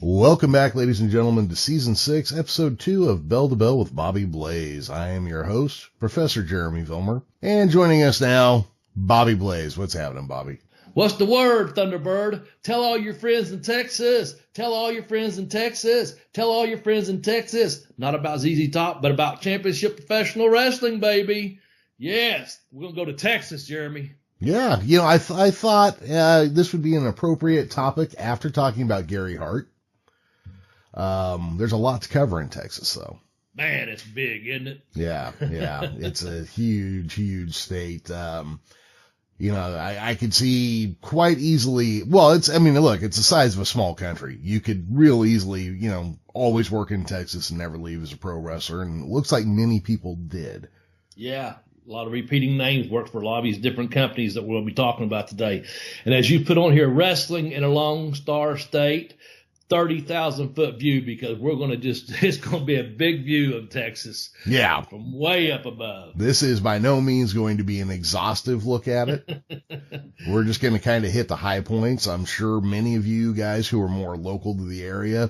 Welcome back, ladies and gentlemen, to Season 6, Episode 2 of Bell to Bell with Bobby Blaze. I am your host, Professor Jeremy Vilmur, and joining us now, Bobby Blaze. What's happening, Bobby? What's the word, Thunderbird? Tell all your friends in Texas. Tell all your friends in Texas. Tell all your friends in Texas. Not about ZZ Top, but about Championship Professional Wrestling, baby. Yes, we're going to go to Texas, Jeremy. Yeah, I thought this would be an appropriate topic after talking about Gary Hart. There's a lot to cover in Texas, though. Man, it's big, isn't it? Yeah. It's a huge state. I could see quite easily, it's the size of a small country. You could real easily, always work in Texas and never leave as a pro wrestler. And it looks like many people did. Yeah. A lot of repeating names, work for a lot of these different companies that we'll be talking about today. And as you put on here, wrestling in a Lonestar state, 30,000-foot view, because it's going to be a big view of Texas. Yeah. From way up above. This is by no means going to be an exhaustive look at it. We're just going to kind of hit the high points. I'm sure many of you guys who are more local to the area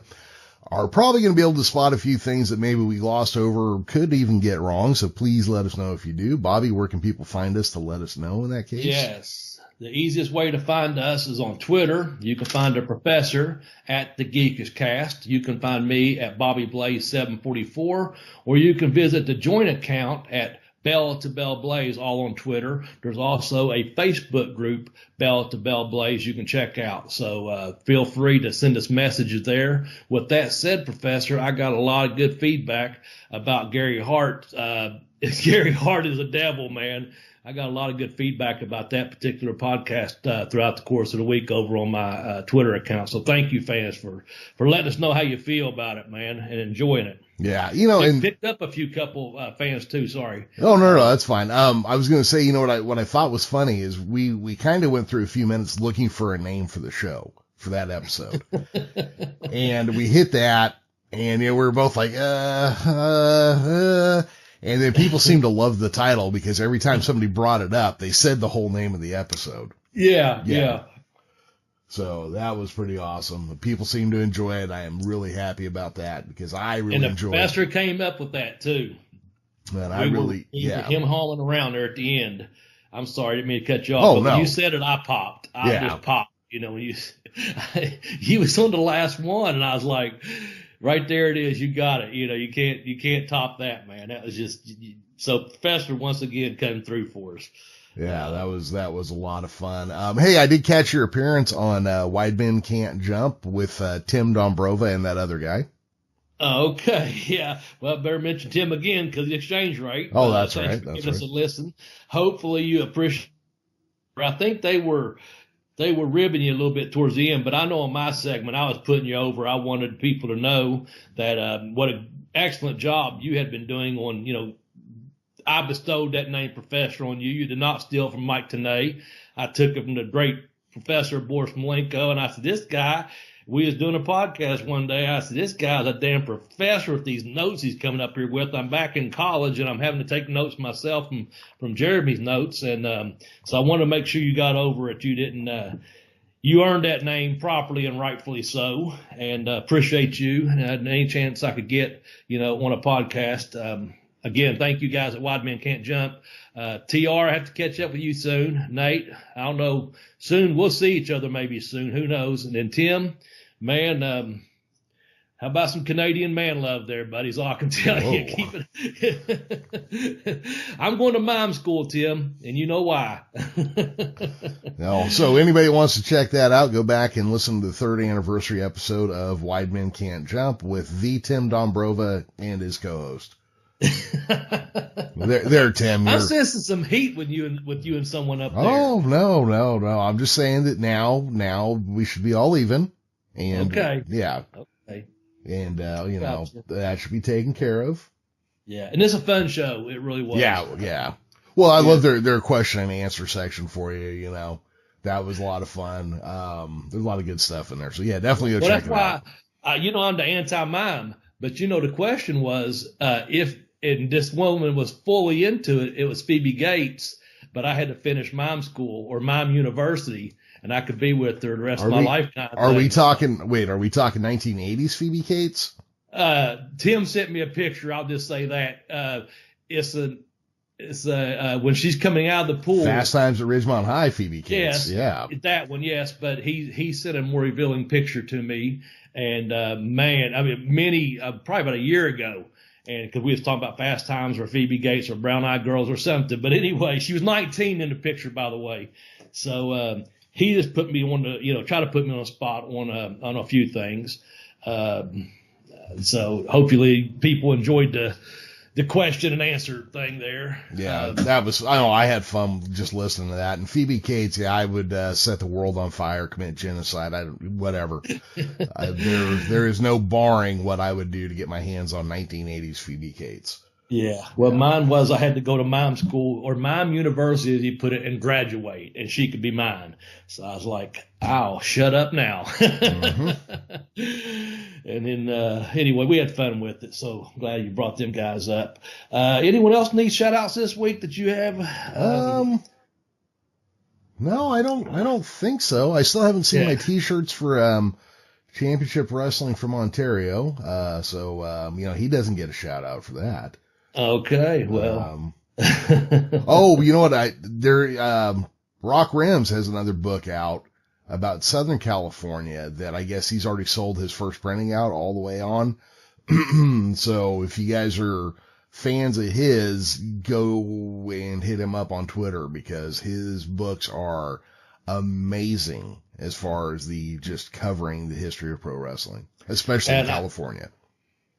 are probably going to be able to spot a few things that maybe we glossed over or could even get wrong. So please let us know if you do. Bobby, where can people find us to let us know in that case? Yes. The easiest way to find us is on Twitter. You can find the professor at The Geekish Cast. You can find me at Bobby Blaze 744, or you can visit the joint account at Bell to Bell Blaze, all on Twitter. There's also a Facebook group, Bell to Bell Blaze, you can check out. So feel free to send us messages there. With that said, Professor, I got a lot of good feedback about Gary Hart. Gary Hart is a devil, man. I got a lot of good feedback about that particular podcast throughout the course of the week over on my Twitter account. So thank you, fans, for letting us know how you feel about it, man, and enjoying it. Yeah, and picked up a few couple fans too. Sorry. Oh no, that's fine. I was going to say, what I thought was funny is we kind of went through a few minutes looking for a name for the show for that episode, and we hit that, and we were both like, and then people seemed to love the title because every time somebody brought it up, they said the whole name of the episode. Yeah. So that was pretty awesome. People seem to enjoy it. I am really happy about that because I really enjoyed it. And the professor came up with that too. Man, him hauling around there at the end. I'm sorry, I didn't mean to cut you off. Oh, but no. When you said it, I popped. I just popped. He was on the last one, and I was like, right there it is. You got it. You can't top that, man. That was just so. Professor once again came through for us. Yeah, that was a lot of fun. Hey, I did catch your appearance on Wide Men Can't Jump with Tim Dombrova and that other guy. Okay, yeah. Well, better mention Tim again because the exchange rate. Oh, that's right. That's give us a listen. Hopefully you appreciate. I think they were ribbing you a little bit towards the end, but I know on my segment I was putting you over. I wanted people to know that what an excellent job you had been doing on, I bestowed that name Professor on you. You did not steal from Mike Tenay. I took it from the great Professor Boris Malenko, and I said, this guy, we was doing a podcast one day. I said, this guy's a damn professor with these notes he's coming up here with. I'm back in college, and I'm having to take notes myself from Jeremy's notes. And so I wanted to make sure you got over it. You didn't you earned that name properly and rightfully so, and appreciate you. And any chance I could get, on a podcast. Again, thank you guys at Wide Men Can't Jump. TR, I have to catch up with you soon. Nate, I don't know. Soon, we'll see each other maybe soon. Who knows? And then Tim, man, how about some Canadian man love there, buddy? Is all I can tell you. Keep it. I'm going to mime school, Tim, and you know why. No, so anybody wants to check that out, go back and listen to the third anniversary episode of Wide Men Can't Jump with the Tim Dombrova and his co-host. there, Tim. I'm sensing some heat with you and someone up there. Oh no! I'm just saying that now we should be all even. And okay. Yeah. Okay. And that should be taken care of. Yeah, and it's a fun show. It really was. Yeah. Well, I love their question and answer section for you. That was a lot of fun. There's a lot of good stuff in there. So yeah, definitely go check it out. That's why I'm the anti-mime. But the question was if this woman was fully into it, it was Phoebe Gates, but I had to finish mime school or mime university. and I could be with her the rest of my life. Are we talking 1980s Phoebe Cates? Tim sent me a picture. I'll just say that. It's when she's coming out of the pool. Fast Times at Ridgemont High, Phoebe Cates. Yes, yeah, that one, yes. But he sent a more revealing picture to me, and man, I mean, probably about a year ago, and because we was talking about Fast Times or Phoebe Gates or Brown Eyed Girls or something. But anyway, she was 19 in the picture, by the way. So he just put me on the, try to put me on the spot on a few things. So hopefully people enjoyed the question and answer thing there. Yeah, that was, I had fun just listening to that. And Phoebe Cates, yeah, I would set the world on fire, commit genocide, whatever. There is no barring what I would do to get my hands on 1980s Phoebe Cates. Yeah. Well, mine was I had to go to mime school or mime university, as you put it, and graduate, and she could be mine. So I was like, "Ow, shut up now." Mm-hmm. And then anyway, we had fun with it. So glad you brought them guys up. Anyone else need shout outs this week that you have? No, I don't think so. I still haven't seen my T-shirts for Championship Wrestling from Ontario. So he doesn't get a shout out for that. Okay, well. Oh, you know what? Rock Rims has another book out about Southern California that I guess he's already sold his first printing out all the way on. So if you guys are fans of his, go and hit him up on Twitter because his books are amazing as far as just covering the history of pro wrestling, especially in California.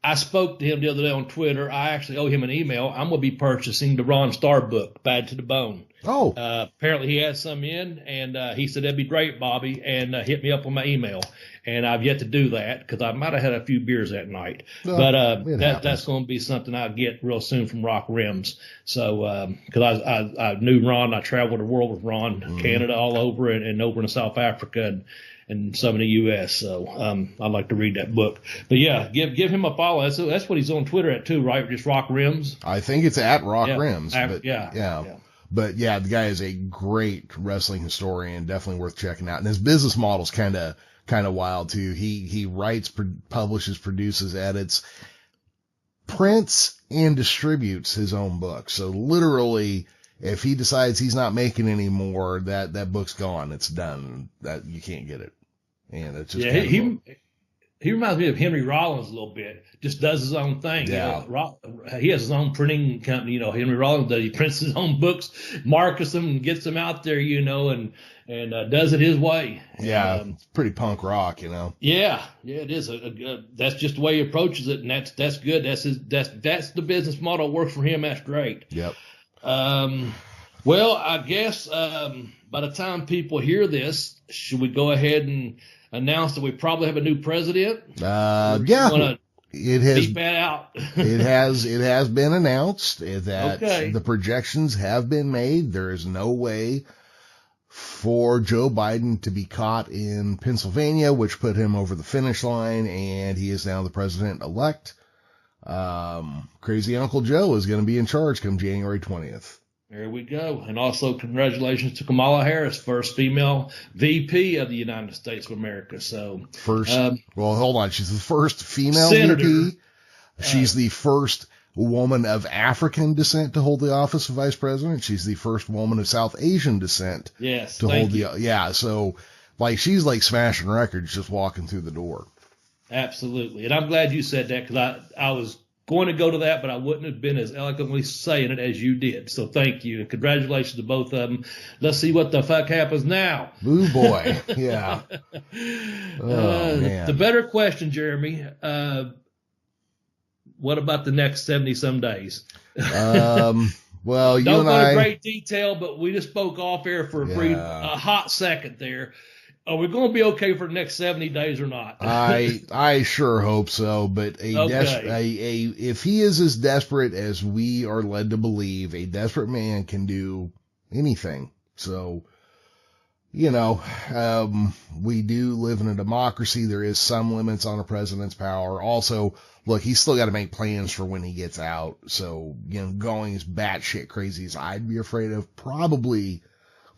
I spoke to him the other day on Twitter. I actually owe him an email. I'm going to be purchasing the Lonestar book, Bad to the Bone. Oh. Apparently he had some in, and he said, that'd be great, Bobby, and hit me up on my email. And I've yet to do that because I might have had a few beers that night. But that's going to be something I'll get real soon from Rock Rims. So because I knew Ron. I traveled the world with Ron, Canada all over, and over in South Africa and some in the U.S. So I'd like to read that book. But yeah, give him a follow. That's what he's on Twitter at too, right? Just Rock Rims. I think it's at Rock Rims. Yeah. But yeah, the guy is a great wrestling historian, definitely worth checking out. And his business model's kind of wild too. He writes, publishes, produces, edits, prints, and distributes his own book. So literally, if he decides he's not making any more, that book's gone. It's done. That you can't get it. And it's just he reminds me of Henry Rollins a little bit. Just does his own thing. Yeah. He has his own printing company. Henry Rollins does. He prints his own books, markets them, and gets them out there. And does it his way. Yeah, it's pretty punk rock. Yeah, it is. That's just the way he approaches it, and that's good. That's the business model. Works for him. That's great. Yep. Well, I guess by the time people hear this, should we go ahead and announce that we probably have a new president? Yeah. It has beat that out. it has been announced that the projections have been made. There is no way for Joe Biden to be caught in Pennsylvania, which put him over the finish line, and he is now the president-elect. Crazy Uncle Joe is going to be in charge come January 20th. There we go. And also congratulations to Kamala Harris, first female VP of the United States of America. So hold on. She's the first female Senator. VP. She's the first woman of African descent to hold the office of vice president. She's the first woman of South Asian descent to hold so she's like smashing records just walking through the door. Absolutely. And I'm glad you said that because I was going to go to that, but I wouldn't have been as eloquently saying it as you did. So thank you. And congratulations to both of them. Let's see what the fuck happens now. Ooh, boy. Yeah. Man. The better question, Jeremy, what about the next 70-some days? Well, you don't and go I... into great detail, but we just spoke off air for a hot second there. Are we going to be okay for the next 70 days or not? I sure hope so. But if he is as desperate as we are led to believe, a desperate man can do anything. So, we do live in a democracy. There is some limits on a president's power. Also, look, he's still got to make plans for when he gets out. So, going as batshit crazy as I'd be afraid of probably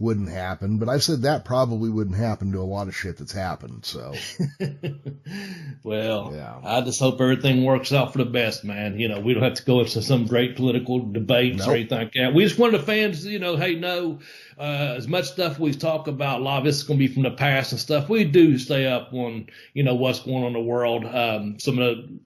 wouldn't happen, but I've said that probably wouldn't happen to a lot of shit that's happened. So, well, yeah. I just hope everything works out for the best, man. We don't have to go into some great political debates or anything like that. We just want the fans, hey, no, as much stuff we talk about, a lot of this is going to be from the past and stuff. We do stay up on, what's going on in the world. Some of the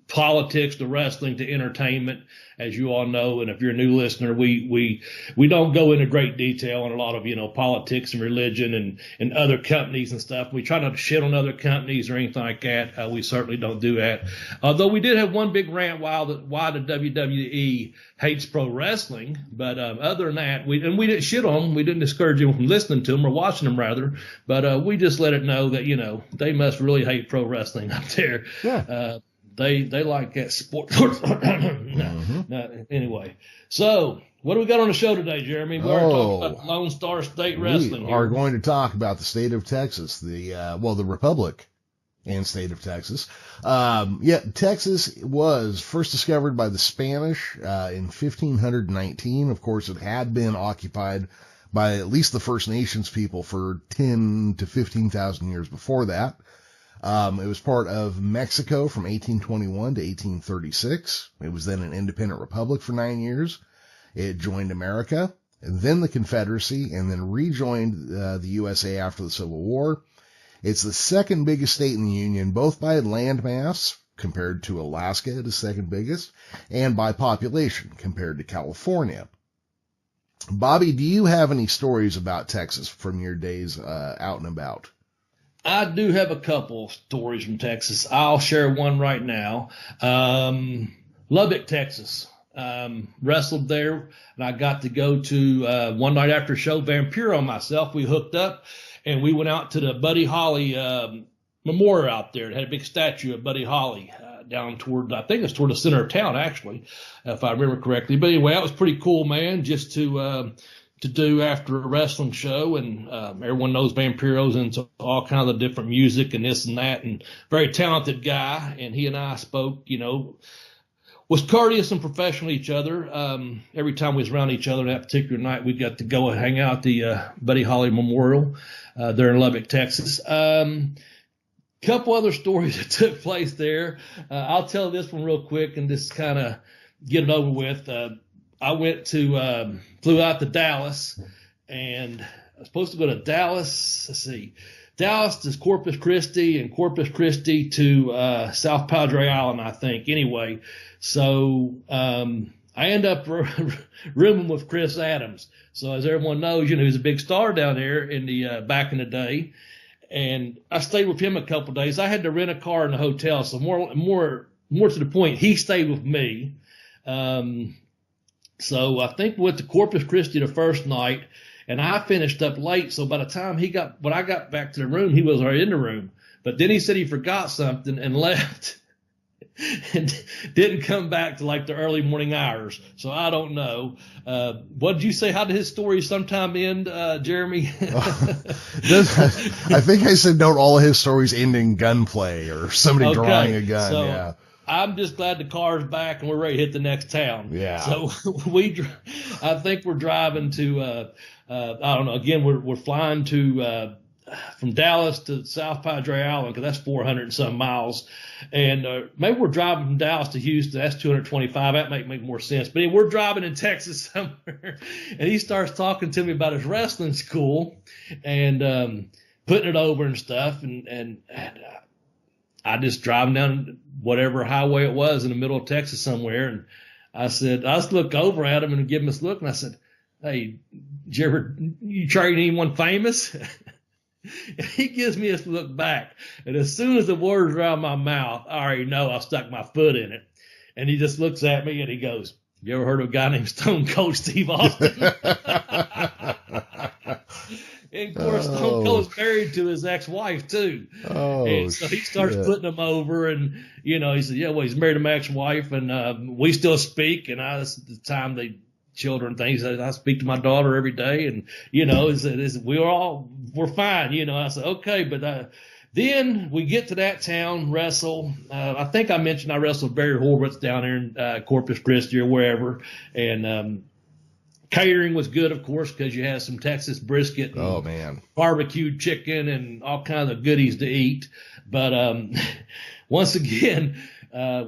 politics to wrestling to entertainment, as you all know. And if you're a new listener, we don't go into great detail on a lot of, politics and religion and other companies and stuff. We try not to shit on other companies or anything like that. We certainly don't do that. Although we did have one big rant why the WWE hates pro wrestling. But other than that, we didn't shit on them. We didn't discourage them from listening to them or watching them rather. But we just let it know that, they must really hate pro wrestling up there. Yeah. They like that sport. No, anyway, so what do we got on the show today, Jeremy? We're talking about Lonestar State Wrestling. We are going to talk about the state of Texas, the Republic and state of Texas. Texas was first discovered by the Spanish in 1519. Of course, it had been occupied by at least the First Nations people for 10 to 15,000 years before that. It was part of Mexico from 1821 to 1836. It was then an independent republic for 9 years. It joined America, and then the Confederacy, and then rejoined the USA after the Civil War. It's the second biggest state in the Union, both by landmass, compared to Alaska, it is second biggest, and by population, compared to California. Bobby, do you have any stories about Texas from your days out and about? I do have a couple stories from Texas. I'll share one right now. Lubbock, Texas. Wrestled there, and I got to go to one night after show, Vampiro and myself. We hooked up, and we went out to the Buddy Holly memorial out there. It had a big statue of Buddy Holly down toward, I think it's toward the center of town, actually, if I remember correctly. But anyway, that was pretty cool, man, just to do after a wrestling show. And everyone knows Vampiro's into all kinds of different music and this and that, and very talented guy. And he and I spoke, was courteous and professional to each other. Every time we was around each other that particular night, we got to go and hang out at the Buddy Holly Memorial there in Lubbock, Texas. Couple other stories that took place there. I'll tell this one real quick and just kind of get it over with. I flew out to Dallas, and I was supposed to go to Dallas. Dallas to Corpus Christi, and Corpus Christi to South Padre Island, I think. Anyway, so I end up rooming with Chris Adams. So as everyone knows, he's a big star down there in the back in the day. And I stayed with him a couple of days. I had to rent a car in the hotel, so more to the point, he stayed with me. So I think we went to Corpus Christi the first night, and I finished up late. So by the time when I got back to the room, he was already in the room. But then he said he forgot something and left and didn't come back to like the early morning hours. So I don't know. What did you say? How did his story sometime end, Jeremy? I think I said don't all of his stories end in gunplay or somebody drawing a gun. So, yeah. I'm just glad the car's back and we're ready to hit the next town. Yeah. So I think we're driving to, I don't know. Again, we're flying to, from Dallas to South Padre Island, because that's 400 and some miles. And maybe we're driving from Dallas to Houston. That's 225. That might make more sense. But we're driving in Texas somewhere, and he starts talking to me about his wrestling school and putting it over and stuff. And I just driving down whatever highway it was in the middle of Texas somewhere. And I just look over at him and give him this look. And I said, "Hey, you train anyone famous?" And he gives me this look back. And as soon as the words are out of my mouth, I already know I stuck my foot in it. And he just looks at me and he goes, "You ever heard of a guy named Stone Cold Steve Austin?" And of course, Stone Cold's married to his ex-wife too. And so he starts putting them over, and he said, "Yeah, well, he's married to my ex-wife, and we still speak." And that's the time they children things. I speak to my daughter every day, and we're fine. I said, okay, but then we get to that town, wrestle. I think I mentioned I wrestled Barry Horvitz down there in Corpus Christi or wherever, and Catering was good, of course, because you had some Texas brisket and Oh man, barbecued chicken and all kinds of goodies to eat. But once again,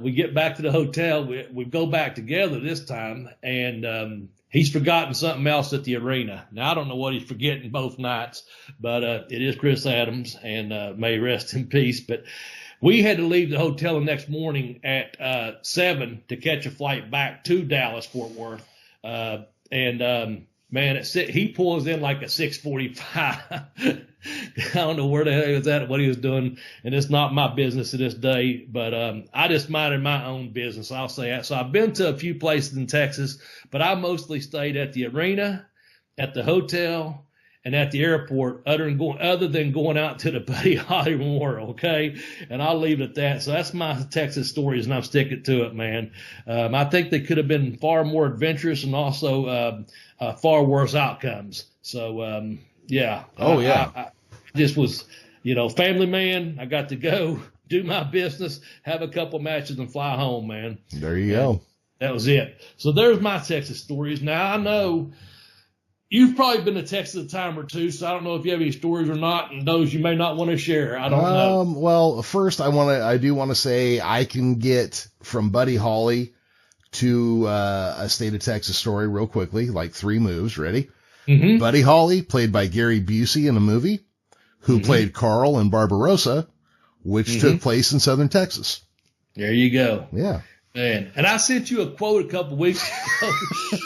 we get back to the hotel. We go back together this time, and he's forgotten something else at the arena. Now, I don't know what he's forgetting both nights, but it is Chris Adams, and may he rest in peace. But we had to leave the hotel the next morning at 7 to catch a flight back to Dallas, Fort Worth. Man, he pulls in like a 6:45. I don't know where the hell he was at, what he was doing, and it's not my business to this day. But I just minded my own business, I'll say that. So I've been to a few places in Texas, but I mostly stayed at the arena, at the hotel, and at the airport, other than going out to the Buddy Holly Memorial, okay? And I'll leave it at that. So that's my Texas stories, and I'm sticking to it, man. I think they could have been far more adventurous and also far worse outcomes. So, yeah. Oh, yeah. I just was, family man. I got to go do my business, have a couple matches, and fly home, man. There you go. That was it. So there's my Texas stories. Now, I know you've probably been to Texas a time or two, so I don't know if you have any stories or not, and those you may not want to share. I don't know. Well, first I do want to say I can get from Buddy Holly to a state of Texas story real quickly, like 3 moves. Ready? Mm-hmm. Buddy Holly, played by Gary Busey in a movie, who played Carl in Barbarossa, which took place in Southern Texas. There you go. Yeah. Man, and I sent you a quote a couple weeks ago,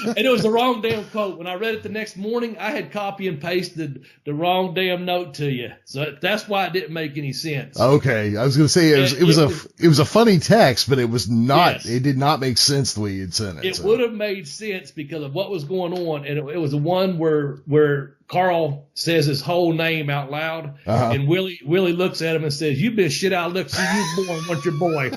and it was the wrong damn quote. When I read it the next morning, I had copy and pasted the wrong damn note to you. So that's why it didn't make any sense. Okay. I was going to say it was a funny text, but it was not, It did not make sense the way you'd sent it. It would have made sense because of what was going on. And it was the one where Carl says his whole name out loud, and Willie looks at him and says, "You've been shit out of luck since you was born, once your boy."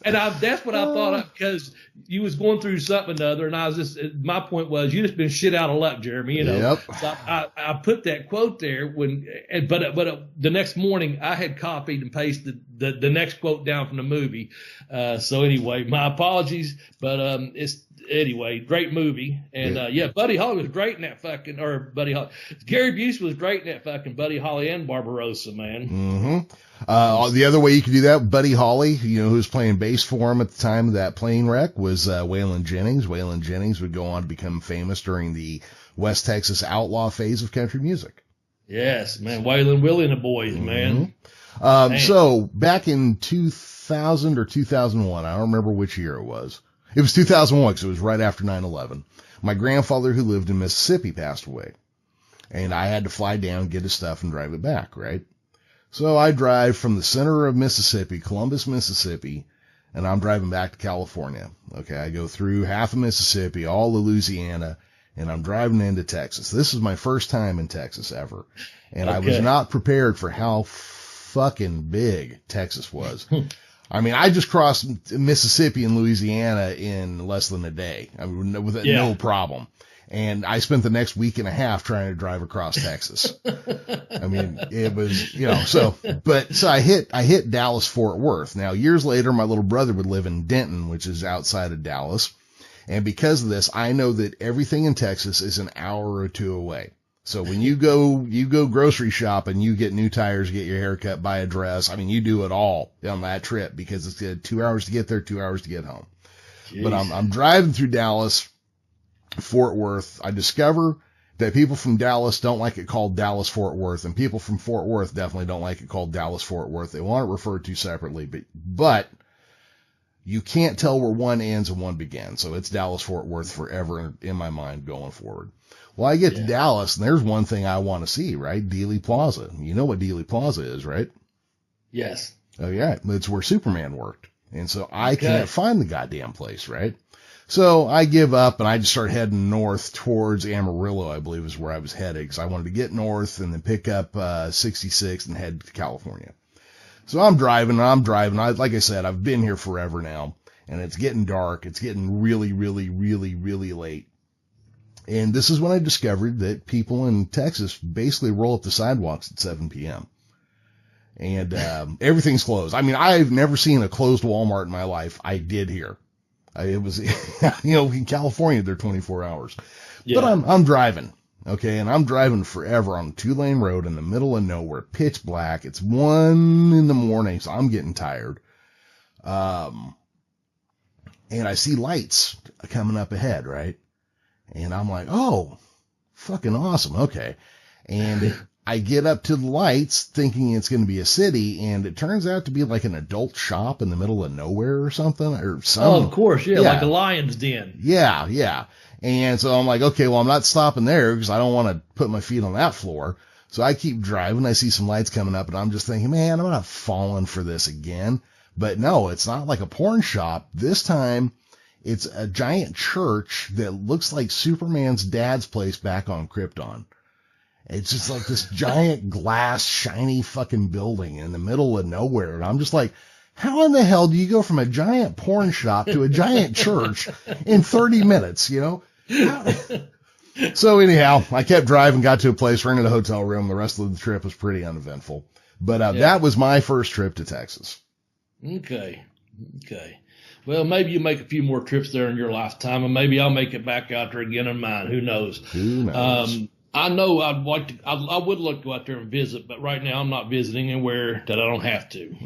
And that's what I thought of, because you was going through something or other, and I was just, my point was, you just been shit out of luck, Jeremy. Yep. So I put that quote there but the next morning I had copied and pasted the next quote down from the movie. So anyway, my apologies, but anyway, great movie. And, Buddy Holly was great in that Gary Busey was great in that fucking Buddy Holly and Barbarossa, man. Mm-hmm. The other way you could do that, Buddy Holly, who was playing bass for him at the time of that plane wreck, was Waylon Jennings. Waylon Jennings would go on to become famous during the West Texas outlaw phase of country music. Yes, man. Waylon Willie and the boys, man. So back in 2000 or 2001, I don't remember which year it was. It was 2001 because it was right after 9/11. My grandfather, who lived in Mississippi, passed away, and I had to fly down, get his stuff, and drive it back, right? So I drive from the center of Mississippi, Columbus, Mississippi, and I'm driving back to California. Okay, I go through half of Mississippi, all of Louisiana, and I'm driving into Texas. This is my first time in Texas ever, and I was not prepared for how fucking big Texas was. I mean, I just crossed Mississippi and Louisiana in less than a day. I mean, with no problem. And I spent the next week and a half trying to drive across Texas. I mean, it was, so I hit Dallas Fort Worth. Now, years later, my little brother would live in Denton, which is outside of Dallas. And because of this, I know that everything in Texas is an hour or two away. So when you go grocery shopping, you get new tires, get your hair cut, buy a dress. I mean, you do it all on that trip because it's 2 hours to get there, 2 hours to get home. Jeez. But I'm driving through Dallas, Fort Worth. I discover that people from Dallas don't like it called Dallas Fort Worth, and people from Fort Worth definitely don't like it called Dallas Fort Worth. They want it referred to separately, but you can't tell where one ends and one begins. So it's Dallas Fort Worth forever in my mind going forward. Well, I get to Dallas, and there's one thing I want to see, right? Dealey Plaza. You know what Dealey Plaza is, right? Yes. Oh, yeah. It's where Superman worked. And so I can't find the goddamn place, right? So I give up, and I just start heading north towards Amarillo, I believe is where I was headed, because I wanted to get north and then pick up 66 and head to California. So I'm driving. Like I said, I've been here forever now, and it's getting dark. It's getting really, really, really, really late. And this is when I discovered that people in Texas basically roll up the sidewalks at 7 p.m. And everything's closed. I mean, I've never seen a closed Walmart in my life. I did here. It was, in California, they're 24 hours. But I'm driving. Okay, and I'm driving forever on a 2-lane road in the middle of nowhere, pitch black. It's 1 a.m, so I'm getting tired. And I see lights coming up ahead, right? And I'm like, oh, fucking awesome. Okay. And I get up to the lights thinking it's going to be a city, and it turns out to be like an adult shop in the middle of nowhere or something. Oh, of course. Yeah. Like a lion's den. Yeah. Yeah. And so I'm like, okay, well, I'm not stopping there because I don't want to put my feet on that floor. So I keep driving. I see some lights coming up, and I'm just thinking, man, I'm not falling for this again. But no, it's not like a porn shop. This time it's a giant church that looks like Superman's dad's place back on Krypton. It's just like this giant glass, shiny fucking building in the middle of nowhere. And I'm just like, how in the hell do you go from a giant porn shop to a giant church in 30 minutes, you know? So anyhow, I kept driving, got to a place, rented a hotel room. The rest of the trip was pretty uneventful. But that was my first trip to Texas. Okay. Well, maybe you make a few more trips there in your lifetime, and maybe I'll make it back out there again in mine. Who knows? I know I would like to go out there and visit, but right now I'm not visiting anywhere that I don't have to.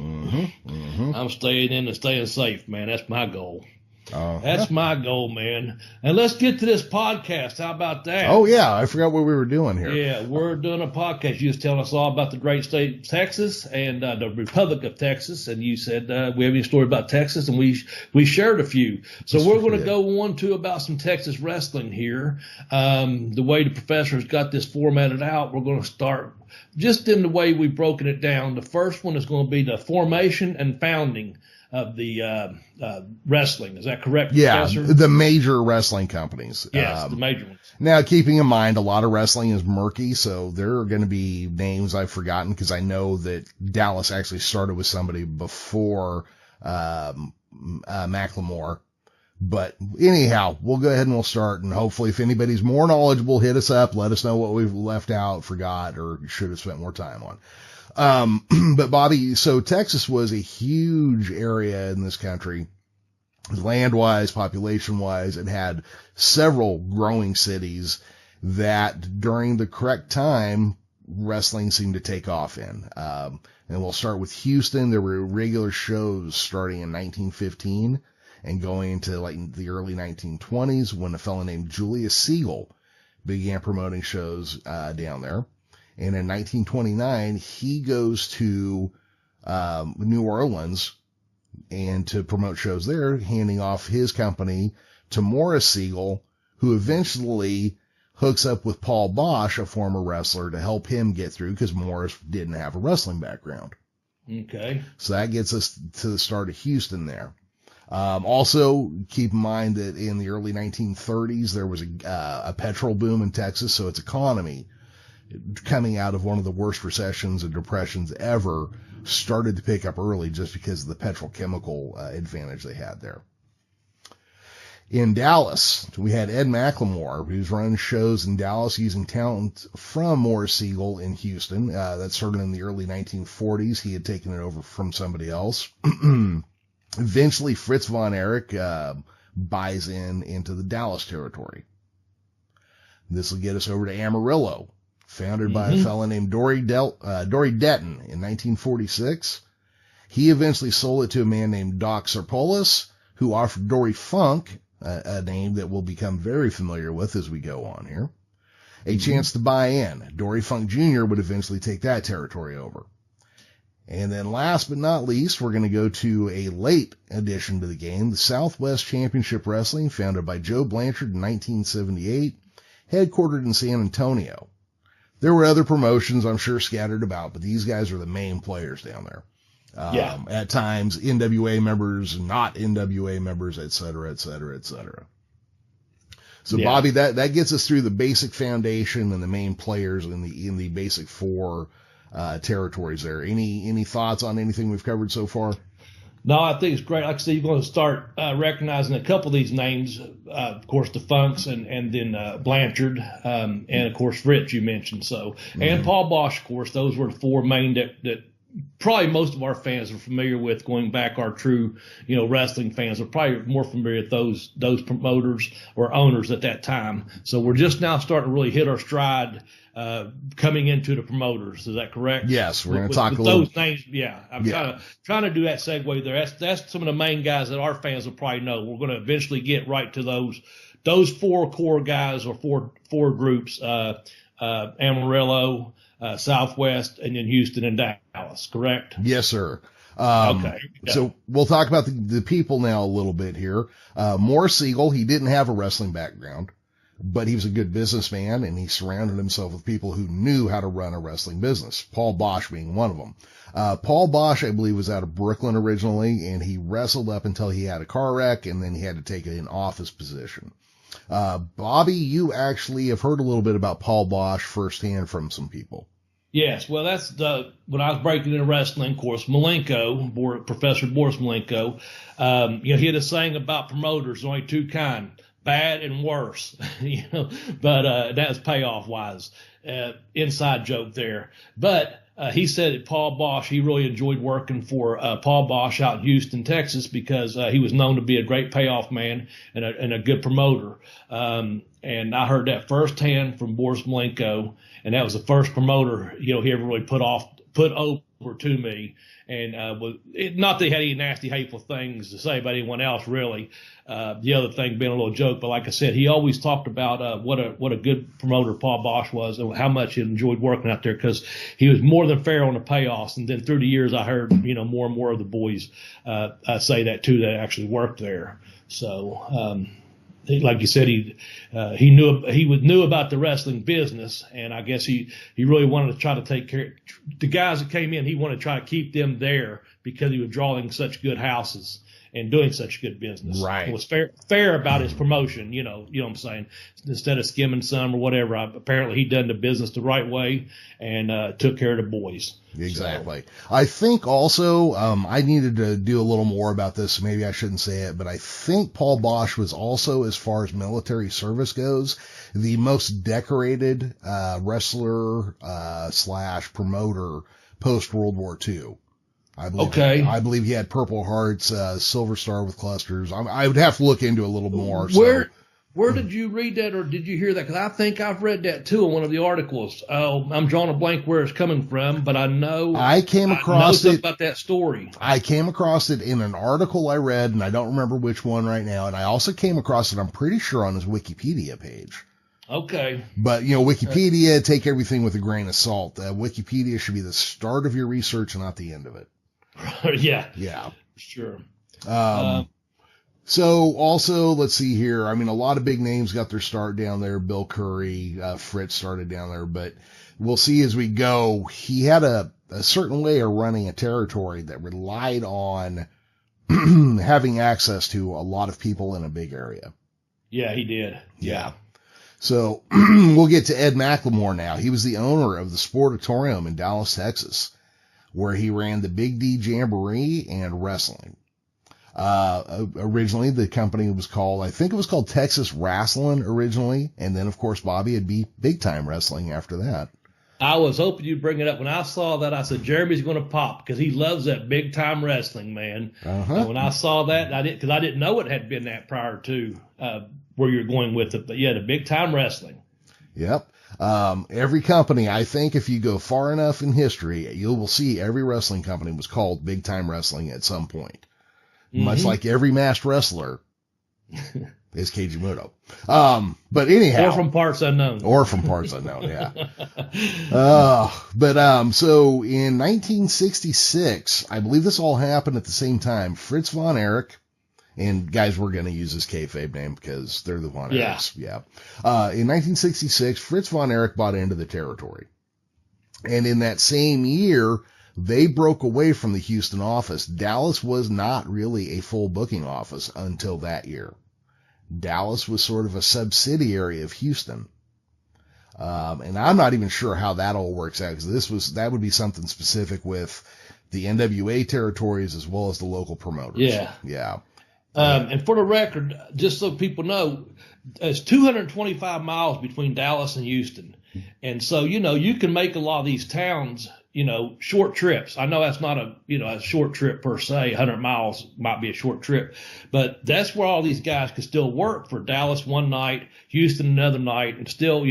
I'm staying in and staying safe, man. That's my goal. That's my goal, man. And let's get to this podcast. How about that? Oh, yeah. I forgot what we were doing here. Yeah, we're doing a podcast. You was telling us all about the great state of Texas and the Republic of Texas. And you said we have any story about Texas, and we shared a few. So we're going to go on to about some Texas wrestling here. The way the professor's got this formatted out, we're going to start just in the way we've broken it down. The first one is going to be the formation and founding of the wrestling. Is that correct, Professor? Yeah, the major wrestling companies. Yes, the major ones. Now, keeping in mind, a lot of wrestling is murky, so there are going to be names I've forgotten because I know that Dallas actually started with somebody before Macklemore. But anyhow, we'll go ahead and we'll start, and hopefully if anybody's more knowledgeable, hit us up, let us know what we've left out, forgot, or should have spent more time on. But Bobby, so Texas was a huge area in this country, land-wise, population-wise. It had several growing cities that during the correct time, wrestling seemed to take off in. And we'll start with Houston. There were regular shows starting in 1915 and going into like the early 1920s when a fellow named Julius Siegel began promoting shows, down there. And in 1929, he goes to New Orleans and to promote shows there, handing off his company to Morris Siegel, who eventually hooks up with Paul Bosch, a former wrestler, to help him get through because Morris didn't have a wrestling background. Okay. So that gets us to the start of Houston there. Also, keep in mind that in the early 1930s, there was a petrol boom in Texas, so its economy, coming out of one of the worst recessions and depressions ever, started to pick up early just because of the petrochemical advantage they had there. In Dallas, we had Ed McLemore, who's running shows in Dallas using talent from Morris Siegel in Houston. That started in the early 1940s. He had taken it over from somebody else. Eventually, Fritz von Erich buys into the Dallas territory. This will get us over to Amarillo, founded by a fellow named Dory Detton in 1946. He eventually sold it to a man named Doc Sarpolis, who offered Dory Funk, a name that we'll become very familiar with as we go on here, a chance to buy in. Dory Funk Jr. would eventually take that territory over. And then last but not least, we're going to go to a late addition to the game, the Southwest Championship Wrestling, founded by Joe Blanchard in 1978, headquartered in San Antonio. There were other promotions, I'm sure, scattered about, but these guys are the main players down there. At times, NWA members, not NWA members, et cetera, et cetera, et cetera. So, Bobby, that gets us through the basic foundation and the main players in the basic four territories there. Any thoughts on anything we've covered so far? No, I think it's great. Like I said, you're going to start recognizing a couple of these names. Of course, the Funks and then Blanchard, and of course Fritz you mentioned. So, and Paul Bosch, of course, those were the four main that probably most of our fans are familiar with, going back, our true, wrestling fans are probably more familiar with those promoters or owners at that time. So we're just now starting to really hit our stride, coming into the promoters. Is that correct? Yes, we're going to talk with a little. Those names, yeah. I'm trying to do that segue there. That's some of the main guys that our fans will probably know. We're going to eventually get right to those four core guys, or four groups: Amarillo, Southwest, and then Houston and Dallas. Correct? Yes, sir. Okay. So we'll talk about the people now a little bit here. Morris Siegel, he didn't have a wrestling background, but he was a good businessman, and he surrounded himself with people who knew how to run a wrestling business, Paul Bosch being one of them. Paul Bosch, I believe, was out of Brooklyn originally, and he wrestled up until he had a car wreck, and then he had to take an office position. Bobby, you actually have heard a little bit about Paul Bosch firsthand from some people. Yes, well, that's when I was breaking into wrestling, of course, Professor Boris Malenko, he had a saying about promoters, only two kind, bad and worse, but that's payoff wise, inside joke there. But he said that Paul Bosch, he really enjoyed working for Paul Bosch out in Houston, Texas, because he was known to be a great payoff man and a good promoter. And I heard that firsthand from Boris Malenko, and that was the first promoter, he ever really put over to me. And not that he had any nasty, hateful things to say about anyone else, really. The other thing being a little joke, but like I said, he always talked about what a good promoter Paul Bosch was, and how much he enjoyed working out there, because he was more than fair on the payoffs. And then through the years, I heard more and more of the boys say that too, that actually worked there. So like you said, he knew about the wrestling business, and I guess he really wanted to try to take care of the guys that came in. He wanted to try to keep them there because he was drawing such good houses and doing such good business. Right. It was fair about his promotion, you know what I'm saying? Instead of skimming some or whatever, apparently he done the business the right way and took care of the boys. Exactly. So, I think also, I needed to do a little more about this. Maybe I shouldn't say it, but I think Paul Bosch was also, as far as military service goes, the most decorated wrestler / promoter post World War II. I believe he had Purple Hearts, Silver Star with clusters. I would have to look into a little more. Where did you read that, or did you hear that? Because I think I've read that too in one of the articles. I'm drawing a blank where it's coming from, but I know I came across it about that story. I came across it in an article I read, and I don't remember which one right now. And I also came across it, I'm pretty sure, on his Wikipedia page. Okay. But, Wikipedia, take everything with a grain of salt. Wikipedia should be the start of your research and not the end of it. Yeah. Yeah. Sure. So also, let's see here. I mean, a lot of big names got their start down there. Bill Curry, Fritz started down there, but we'll see as we go. He had a certain way of running a territory that relied on having access to a lot of people in a big area. Yeah, he did. Yeah. So we'll get to Ed McLemore now. He was the owner of the Sportatorium in Dallas, Texas, where he ran the Big D Jamboree and wrestling. Originally, the company was called, I think it was called Texas Wrestling originally. And then, of course, Bobby would be Big Time Wrestling after that. I was hoping you'd bring it up. When I saw that, I said, Jeremy's going to pop, because he loves that Big Time Wrestling, man. Uh-huh. And when I saw that, because I didn't know it had been that prior to where you're going with it. But yeah, the Big Time Wrestling. Yep. Every company, I think if you go far enough in history, you will see every wrestling company was called Big Time Wrestling at some point. Mm-hmm. Much like every masked wrestler is Keiji Muto. But anyhow. Or from parts unknown, yeah. So in 1966, I believe this all happened at the same time, Fritz von Erich, and guys, we're going to use his kayfabe name because they're the Von Erichs. Yeah. In 1966, Fritz von Erich bought into the territory. And in that same year, they broke away from the Houston office. Dallas was not really a full booking office until that year. Dallas was sort of a subsidiary of Houston. And I'm not even sure how that all works out, because that would be something specific with the NWA territories as well as the local promoters. Yeah. Yeah. And for the record, just so people know, it's 225 miles between Dallas and Houston. And so, you can make a lot of these towns, short trips. I know that's not a short trip per se. 100 miles might be a short trip, but that's where all these guys could still work for Dallas one night, Houston another night, and still,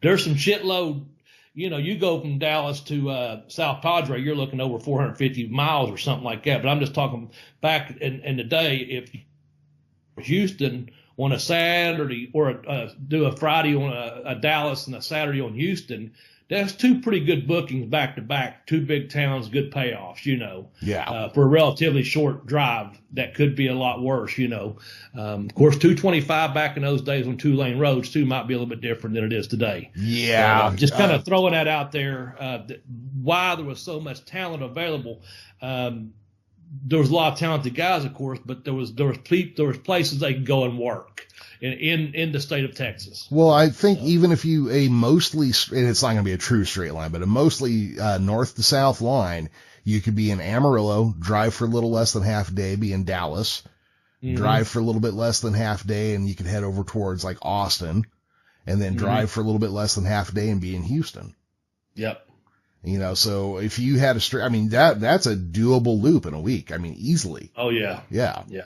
there's some shitload. You go from Dallas to South Padre, you're looking over 450 miles or something like that. But I'm just talking back in the day, if Houston on a Saturday or do a Friday on a Dallas and a Saturday on Houston, that's two pretty good bookings back to back, two big towns, good payoffs, Yeah. For a relatively short drive that could be a lot worse, Of course, 225 back in those days on 2-lane roads too might be a little bit different than it is today. Yeah. Just kind of throwing that out there, why there was so much talent available. There was a lot of talented guys, of course, but there was places they could go and work in the state of Texas. Well, I think even if you mostly, and it's not going to be a true straight line, but a mostly north to south line, you could be in Amarillo, drive for a little less than half a day, be in Dallas, drive for a little bit less than half a day, and you could head over towards like Austin, and then drive for a little bit less than half a day and be in Houston. Yep. So if you had that's a doable loop in a week. I mean, easily. Oh yeah. Yeah. Yeah.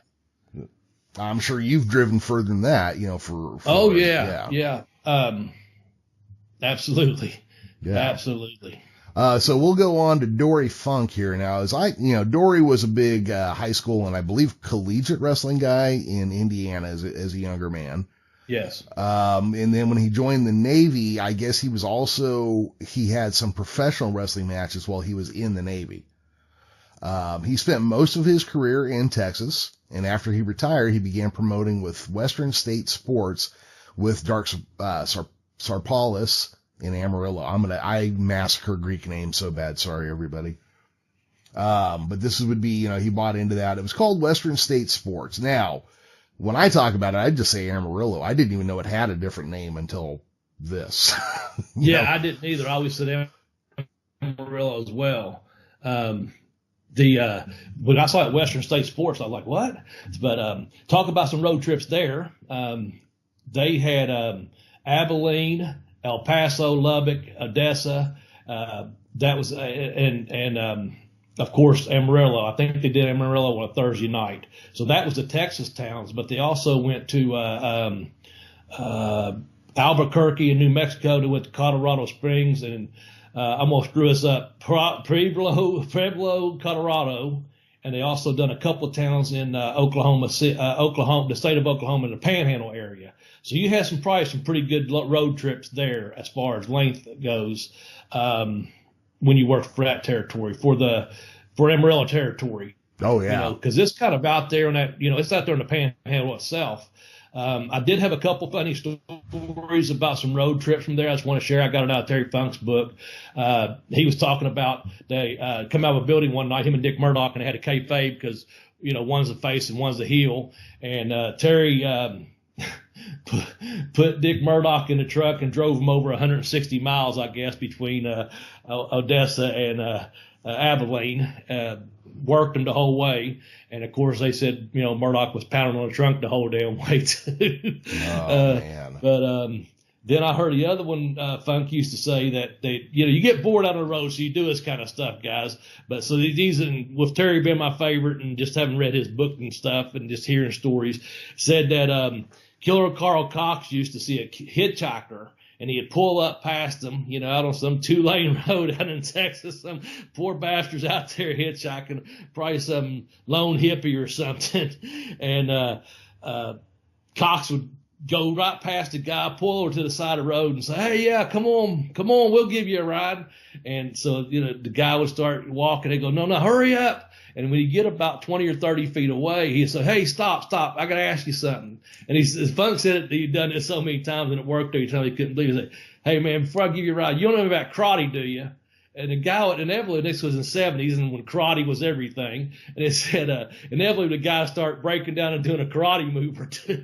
I'm sure you've driven further than that, for oh yeah. Absolutely. Yeah. Absolutely. So we'll go on to Dory Funk here now. Dory was a big high school and I believe collegiate wrestling guy in Indiana as a younger man. Yes. And then when he joined the Navy, I guess he had some professional wrestling matches while he was in the Navy. He spent most of his career in Texas, and after he retired, he began promoting with Western State Sports with Dark Sarpalis in Amarillo. I massacre Greek names so bad. Sorry, everybody. But this would be, he bought into that. It was called Western State Sports. Now, when I talk about it, I'd just say Amarillo. I didn't even know it had a different name until this. I didn't either. I always said Amarillo as well. When I saw it Western State Sports, I was like, what? But talk about some road trips there. They had Abilene, El Paso, Lubbock, Odessa. That was and of course Amarillo. I think they did Amarillo on a Thursday night. So that was the Texas towns. But they also went to Albuquerque in New Mexico. They went to Colorado Springs and I'm going to screw this up. Pueblo, Colorado, and they also done a couple of towns in Oklahoma, the state of Oklahoma, in the Panhandle area. So you had probably some pretty good road trips there as far as length goes when you worked for that territory for Amarillo territory. Oh yeah, because it's kind of out there in that it's out there in the Panhandle itself. I did have a couple funny stories about some road trips from there. I just want to share. I got it out of Terry Funk's book. He was talking about they come out of a building one night, him and Dick Murdoch, and they had a kayfabe because, one's the face and one's the heel. And Terry put Dick Murdoch in the truck and drove him over 160 miles, I guess, between Odessa and Abilene. Worked him the whole way, and of course they said Murdoch was pounding on the trunk the whole damn way too. Oh man! But then I heard the other one. Funk used to say that you get bored on the road, so you do this kind of stuff, guys. But so these, and with Terry being my favorite, and just having read his book and stuff, and just hearing stories, said that Killer Carl Cox used to see a hitchhiker. And he'd pull up past them, out on some 2-lane road out in Texas. Some poor bastards out there hitchhiking, probably some lone hippie or something. And Cox would go right past the guy, pull over to the side of the road and say, hey, yeah, come on, we'll give you a ride. And so, the guy would start walking. They go, no, hurry up. And when you get about 20 or 30 feet away, he said, hey, stop. I got to ask you something. And Funk said that he'd done this so many times and it worked every time he couldn't believe it. He said, hey, man, before I give you a ride, you don't know about karate, do you? And the guy, inevitably, this was in the 70s and when karate was everything. And it said, inevitably, the guy started breaking down and doing a karate move or two.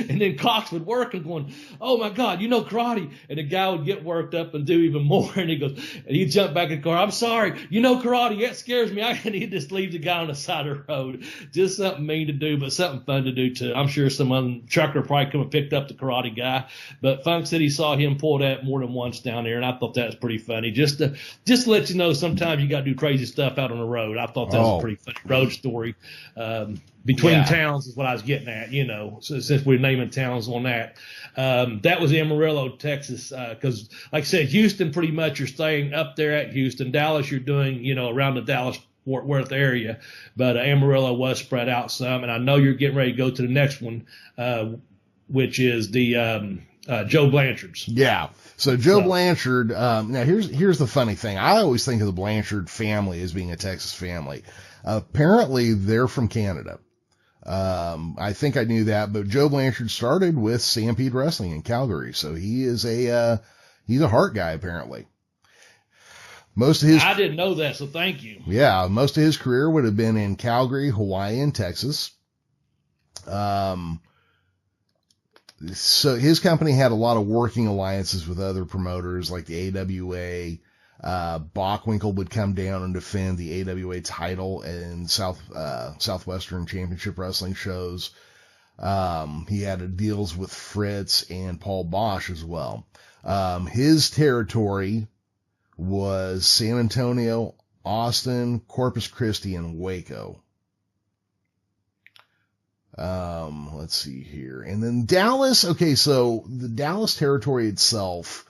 And then Cox would work and going, oh my God, you know karate. And the guy would get worked up and do even more. And he goes, and he'd jump back in the car. I'm sorry, you know karate. That scares me. And he'd just leave the guy on the side of the road. Just something mean to do, but something fun to do too. I'm sure some trucker probably come and picked up the karate guy. But Funk said he saw him pull that more than once down there. And I thought that was pretty funny. Just just to let you know, sometimes you got to do crazy stuff out on the road. I thought that was a pretty funny road story. Between towns is what I was getting at, so since we're naming towns on that. That was Amarillo, Texas, because like I said, Houston, pretty much you're staying up there at Houston. Dallas, you're doing, around the Dallas Fort Worth area, but Amarillo was spread out some. And I know you're getting ready to go to the next one, which is the Joe Blanchard's. Yeah. So Joe Blanchard, now here's the funny thing. I always think of the Blanchard family as being a Texas family. Apparently they're from Canada. I think I knew that, but Joe Blanchard started with Stampede Wrestling in Calgary. So he is he's a Hart guy, apparently. I didn't know that, so thank you. Yeah. Most of his career would have been in Calgary, Hawaii, and Texas. So his company had a lot of working alliances with other promoters like the AWA. Bockwinkel would come down and defend the AWA title in Southwestern Championship Wrestling shows. He had deals with Fritz and Paul Bosch as well. His territory was San Antonio, Austin, Corpus Christi, and Waco. Let's see here. And then Dallas. Okay. So the Dallas territory itself,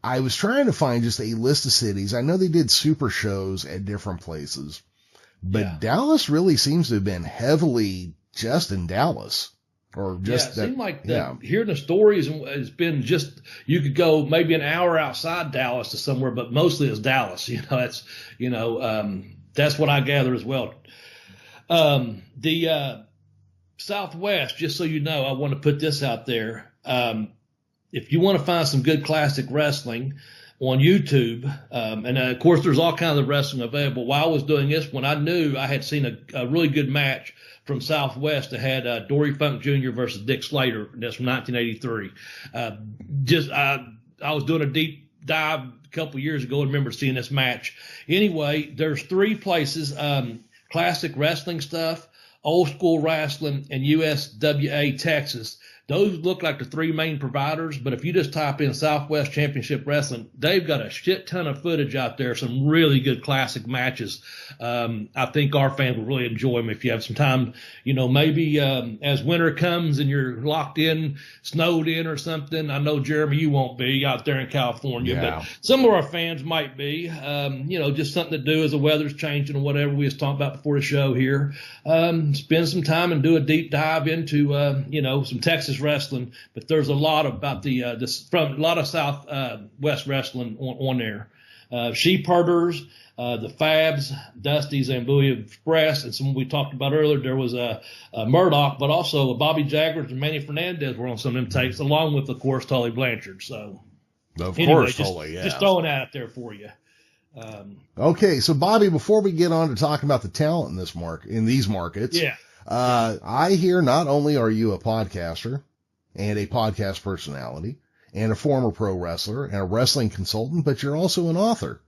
I was trying to find just a list of cities. I know they did super shows at different places, but Dallas really seems to have been heavily just in Dallas. Or just it seemed like hearing the stories has been just, you could go maybe an hour outside Dallas to somewhere, but mostly it's Dallas. That's what I gather as well. The Southwest, just so you know, I want to put this out there. If you want to find some good classic wrestling on YouTube, and of course there's all kinds of wrestling available. While I was doing this one, I knew I had seen a really good match from Southwest that had Dory Funk Jr. versus Dick Slater. That's from 1983. I was doing a deep dive a couple years ago and remember seeing this match. Anyway, there's 3 places, classic wrestling stuff, old school wrestling, and USWA Texas. Those look like the 3 main providers, but if you just type in Southwest Championship Wrestling, they've got a shit ton of footage out there, some really good classic matches. I think our fans will really enjoy them if you have some time. Maybe as winter comes and you're locked in, snowed in or something. I know, Jeremy, you won't be out there in California, but some of our fans might be. Just something to do as the weather's changing or whatever we was talking about before the show here. Spend some time and do a deep dive into, some Texas wrestling, but there's a lot about from a lot of Southwest wrestling on there. Sheep Herders, the Fabs, Dusty's, and Bowie Express, and some we talked about earlier. There was a Murdoch, but also Bobby Jaggers and Manny Fernandez were on some of them tapes, along with, of course, Tully Blanchard. So, Tully, just throwing that out there for you. Okay, so Bobby, before we get on to talking about the talent in these markets, I hear not only are you a podcaster and a podcast personality and a former pro wrestler and a wrestling consultant, but you're also an author.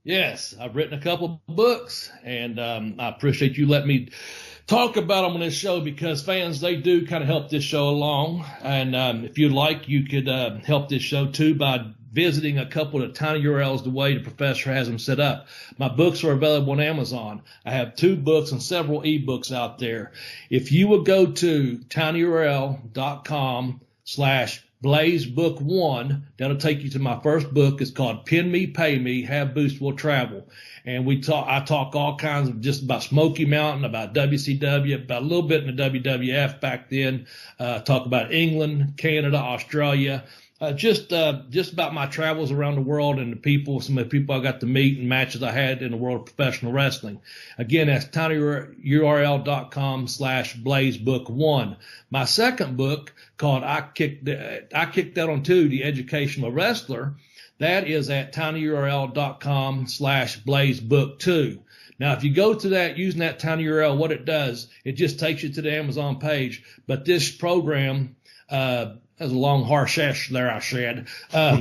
Yes, I've written a couple of books, and I appreciate you letting me talk about them on this show because fans, they do kind of help this show along. And if you'd like, you could help this show too by visiting a couple of tiny URLs the way the professor has them set up. My books are available on Amazon. I have 2 books and several ebooks out there. If you would go to tinyurl.com/blazebook1, that'll take you to my first book. It's called Pin Me, Pay Me, Have Boost Will Travel. And I talk all kinds of just about Smoky Mountain, about WCW, about a little bit in the WWF back then, talk about England, Canada, Australia, just about my travels around the world and some of the people I got to meet and matches I had in the world of professional wrestling. Again, that's tinyurl.com/blazebook1. My second book called I Kicked That on Two, The Educational Wrestler. That is at tinyurl.com/blazebook2. Now, if you go to that using that tiny URL, what it does, it just takes you to the Amazon page. But this program, that's a long, harsh ash there, I said.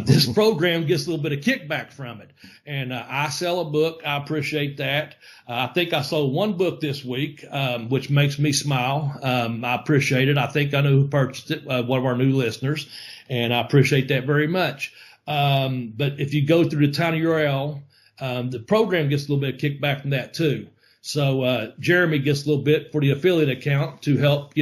This program gets a little bit of kickback from it. And I sell a book. I appreciate that. I think I sold 1 book this week, which makes me smile. I appreciate it. I think I know who purchased it, one of our new listeners, and I appreciate that very much. But if you go through the tiny URL, the program gets a little bit of kickback from that too. So Jeremy gets a little bit for the affiliate account to help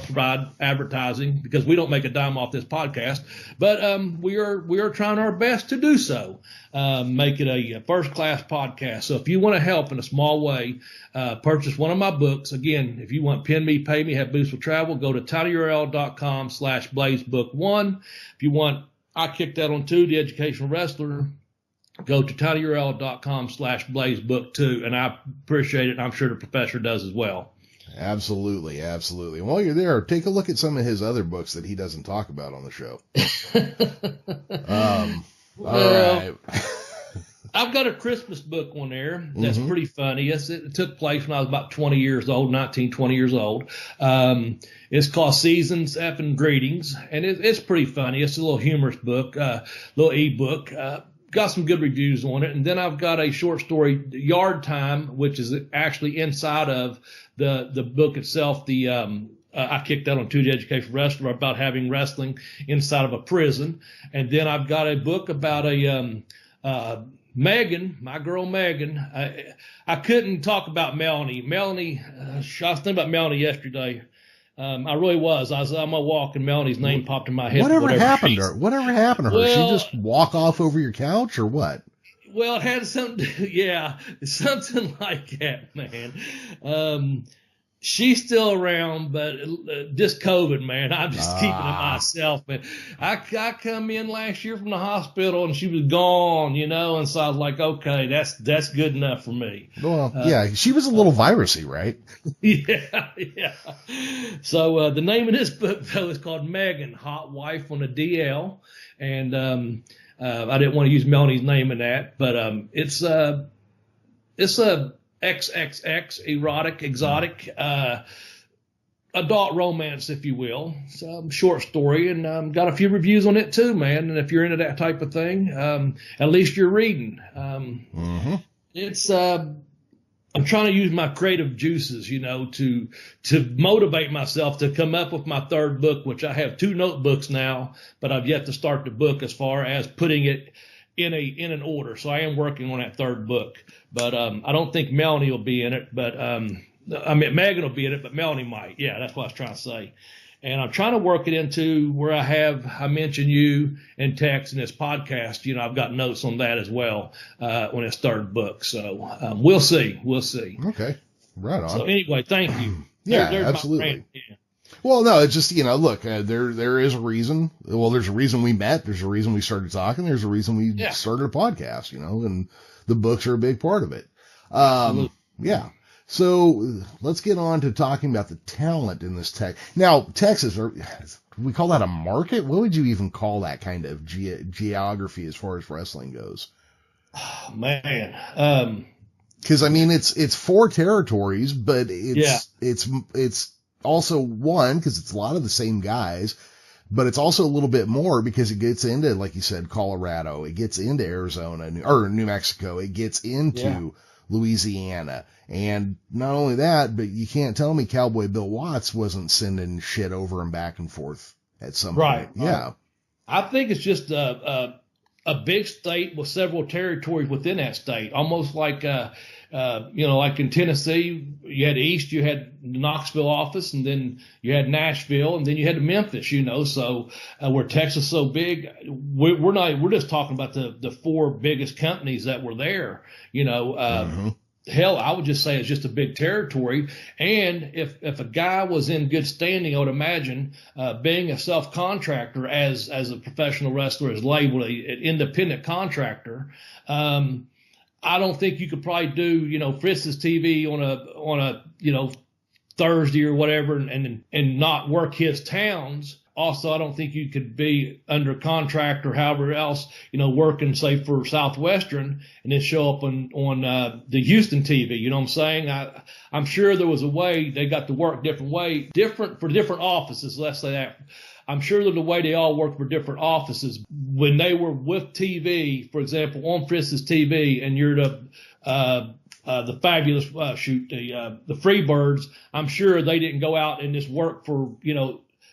provide advertising, because we don't make a dime off this podcast, but we are trying our best to do so, make it a first class podcast. So if you want to help in a small way, purchase one of my books. Again, if you want Pin Me, Pay Me, Have Boots Will Travel, go to tinyurl.com/blazebook1. If you want I Kicked That On 2, The Educational Wrestler, go to tinyurl.com/blazebook2, and I appreciate it. I'm sure the professor does as well. Absolutely. And while you're there, take a look at some of his other books that he doesn't talk about on the show. All right. I've got a Christmas book on there that's pretty funny. It took place when I was about 20 years old. It's called Seasons Effing Greetings, and it's pretty funny. It's a little humorous book, little ebook. Got some good reviews on it. And then I've got a short story, Yard Time, which is actually inside of the book itself. I Kicked That On 2, The Educational Wrestler, about having wrestling inside of a prison. And then I've got a book about Megan, my girl Megan. I couldn't talk about Melanie. I was thinking about Melanie yesterday. I really was. I was on my walk and Melanie's name popped in my head. Whatever happened to her? Well, she just walk off over your couch or what? Well, it had something like that, man. She's still around, but just COVID, man. I'm just keeping it myself. But I come in last year from the hospital and she was gone, and so I was like, okay, that's good enough for me. Well, yeah, she was a little virusy, right? Yeah. So the name of this book, though, is called Megan, Hot Wife on a DL, and I didn't want to use Melanie's name in that, but it's a XXX erotic, exotic, adult romance, if you will. It's a short story, and got a few reviews on it too, man. And if you're into that type of thing, at least you're reading. It's I'm trying to use my creative juices, to motivate myself to come up with my third book, which I have 2 notebooks now, but I've yet to start the book as far as putting it in an order. So I am working on that third book, but I don't think Melanie will be in it, but Megan will be in it, but Melanie might. Yeah, that's what I was trying to say. And I'm trying to work it into where I mentioned you in text in this podcast. I've got notes on that as well on his third book. So we'll see. Okay, right on. So anyway, thank you. Yeah, absolutely. Yeah. Well, no, it's just, look, there is a reason. Well, there's a reason we met. There's a reason we started talking. There's a reason we started a podcast, and the books are a big part of it. Yeah. So let's get on to talking about the talent in this tech. Now, Texas, we call that a market? What would you even call that kind of geography as far as wrestling goes? Oh, man. Cause it's 4 territories, but it's also one, because it's a lot of the same guys, but it's also a little bit more because it gets into, like you said, Colorado, it gets into Arizona or New Mexico, it gets into Louisiana. And not only that, but you can't tell me Cowboy Bill Watts wasn't sending shit over and back and forth at some point. Yeah. I think it's just a big state with several territories within that state, almost like like in Tennessee, you had East, you had the Knoxville office, and then you had Nashville, and then you had Memphis, so where Texas is so big, we're just talking about the 4 biggest companies that were there, Hell, I would just say it's just a big territory. And if a guy was in good standing, I would imagine being a self-contractor as a professional wrestler is labeled an independent contractor. I don't think you could probably do, Fritz's TV on a Thursday or whatever and not work his towns. Also, I don't think you could be under contract or however else, working, say, for Southwestern and then show up on the Houston TV. You know what I'm saying? I'm sure there was a way they got to work different for different offices. Let's say that. I'm sure that the way they all work for different offices, when they were with TV, for example, on Fritz's TV, and you're the fabulous the Freebirds, I'm sure they didn't go out and just work for,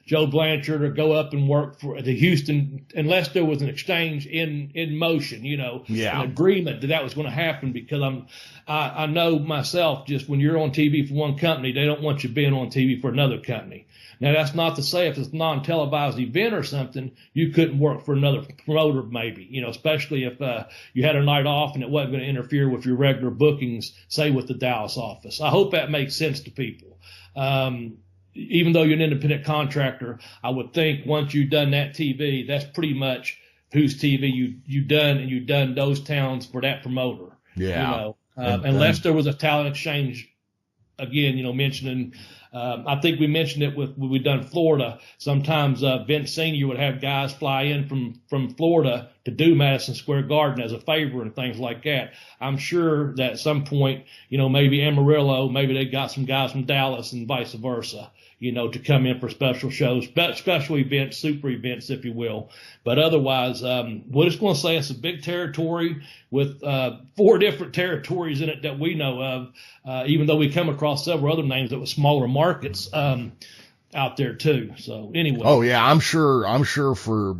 Joe Blanchard or go up and work for the Houston unless there was an exchange in motion, an agreement that was going to happen, because I know myself, just when you're on TV for one company, they don't want you being on TV for another company. Now, that's not to say if it's a non-televised event or something, you couldn't work for another promoter maybe, especially if you had a night off and it wasn't going to interfere with your regular bookings, say with the Dallas office. I hope that makes sense to people. Even though you're an independent contractor, I would think once you've done that TV, that's pretty much whose TV you've done, and you've done those towns for that promoter. Yeah. Unless there was a talent exchange, again, mentioning, I think we mentioned it when we've done Florida. Sometimes Vince Senior would have guys fly in from Florida to do Madison Square Garden as a favor and things like that. I'm sure that at some point, maybe Amarillo, maybe they got some guys from Dallas and vice versa, to come in for special shows, special events, super events, if you will. But otherwise, we're just going to say it's a big territory with 4 different territories in it that we know of, even though we come across several other names that were smaller markets out there too. So anyway. Oh yeah, I'm sure for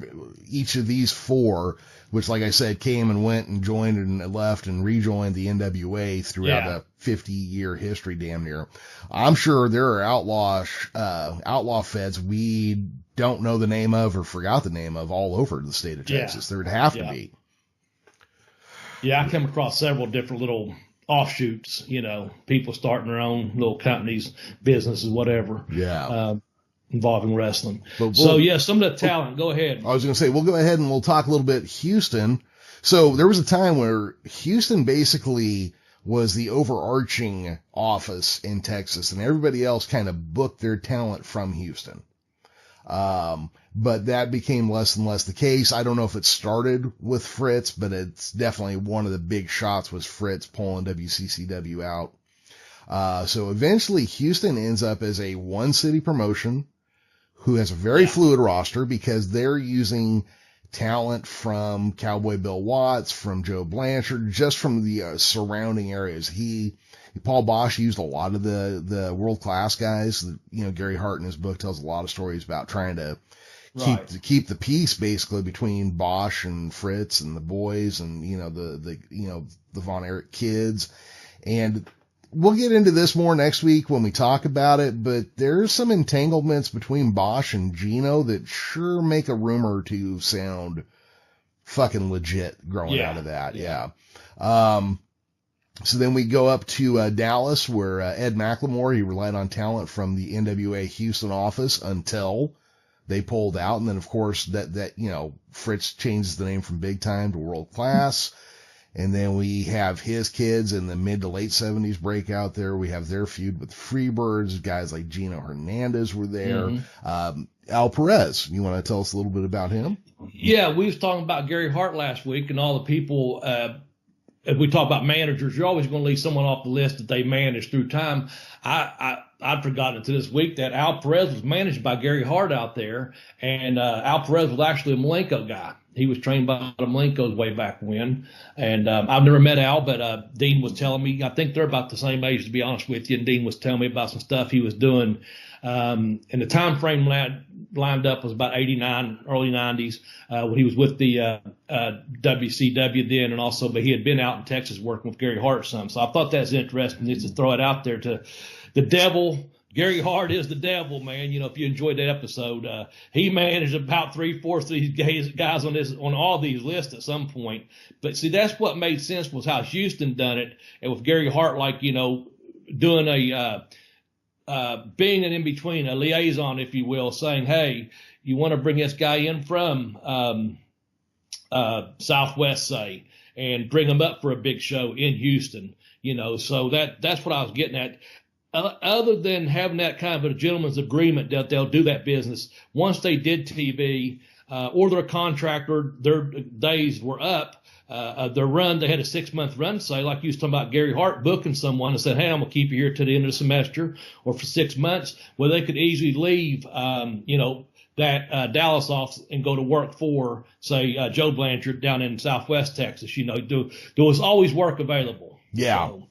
each of these 4, which, like I said, came and went and joined and left and rejoined the NWA throughout a 50-year history, damn near. I'm sure there are outlaw feds we don't know the name of or forgot the name of all over the state of Texas. There would have to be. Yeah, I come across several different little offshoots, people starting their own little companies, businesses, whatever. Yeah. Involving wrestling. Some of the talent, go ahead. I was going to say, we'll go ahead and we'll talk a little bit Houston. So there was a time where Houston basically was the overarching office in Texas, and everybody else kind of booked their talent from Houston. But that became less and less the case. I don't know if it started with Fritz, but it's definitely one of the big shots was Fritz pulling WCCW out. So eventually Houston ends up as a one city promotion who has a very fluid roster because they're using talent from Cowboy Bill Watts, from Joe Blanchard, just from the surrounding areas. Paul Bosch used a lot of the world-class guys. Gary Hart in his book tells a lot of stories about trying to keep the peace basically between Bosch and Fritz and the boys and, the Von Erich kids. And we'll get into this more next week when we talk about it, but there's some entanglements between Bosch and Gino that sure make a rumor or two sound fucking legit growing out of that. Yeah. So then we go up to Dallas where Ed McLemore, he relied on talent from the NWA Houston office until they pulled out. And then, of course, that Fritz changes the name from Big Time to World Class. And then we have his kids in the mid to late 70s break out there. We have their feud with Freebirds. Guys like Gino Hernandez were there. Mm-hmm. Al Perez, you want to tell us a little bit about him? Yeah, we was talking about Gary Hart last week and all the people, if we talk about managers, you're always going to leave someone off the list that they managed through time. I'd forgotten to this week that Al Perez was managed by Gary Hart out there, and Al Perez was actually a Malenko guy. He was trained by the Malenkos way back when, and I've never met Al, but Dean was telling me, I think they're about the same age, to be honest with you, and Dean was telling me about some stuff he was doing. And the time frame lined up was about 89, early 90s, when he was with the WCW then, and also, but he had been out in Texas working with Gary Hart some. So I thought that's interesting just to throw it out there to the devil. Gary Hart is the devil, man. If you enjoyed that episode, he managed about 3/4 of these guys on all these lists at some point. But see, that's what made sense was how Houston done it, and with Gary Hart, doing being an in-between, a liaison, if you will, saying, hey, you want to bring this guy in from Southwest, say, and bring him up for a big show in Houston, so that's what I was getting at. Other than having that kind of a gentleman's agreement that they'll do that business, once they did TV, or they're a contractor, their days were up, their run, they had a 6-month run, say, like you was talking about Gary Hart booking someone and said, hey, I'm going to keep you here to the end of the semester or for 6 months. Well, they could easily leave, that Dallas office and go to work for, say, Joe Blanchard down in Southwest Texas. There was always work available. Yeah. So,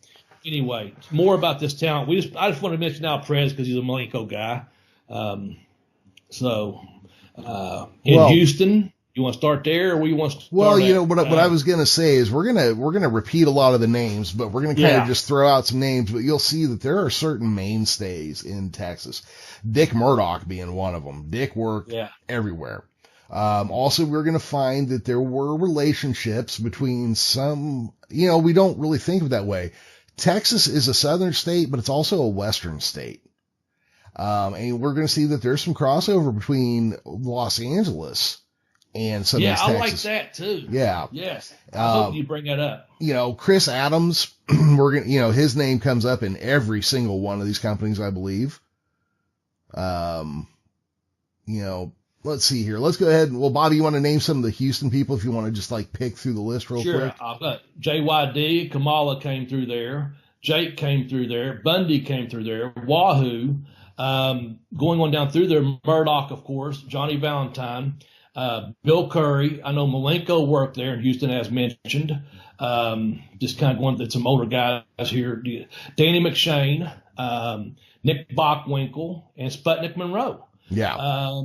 anyway, more about this talent. I just want to mention Al Perez because he's a Malenko guy. So in Houston, you want to start there, or we want to start what I was going to say is we're going to repeat a lot of the names, but we're going to kind of just throw out some names, but you'll see that there are certain mainstays in Texas. Dick Murdoch being one of them. Dick worked everywhere. Also, we're going to find that there were relationships between some, we don't really think of it that way. Texas is a southern state, but it's also a western state. And we're going to see that there's some crossover between Los Angeles and Southern Texas. Yeah, I like that too. Yeah. Yes. I hope you bring that up. Chris Adams, we're going to, his name comes up in every single one of these companies, I believe. Let's see here. Let's go ahead. Well, Bobby, you want to name some of the Houston people if you want to just pick through the list real quick? Sure. JYD, Kamala came through there. Jake came through there. Bundy came through there. Wahoo. Going on down through there, Murdoch, of course, Johnny Valentine, Bill Curry. I know Malenko worked there in Houston, as mentioned. Just kind of going through some older guys here. Danny McShane, Nick Bockwinkel, and Sputnik Monroe. Yeah.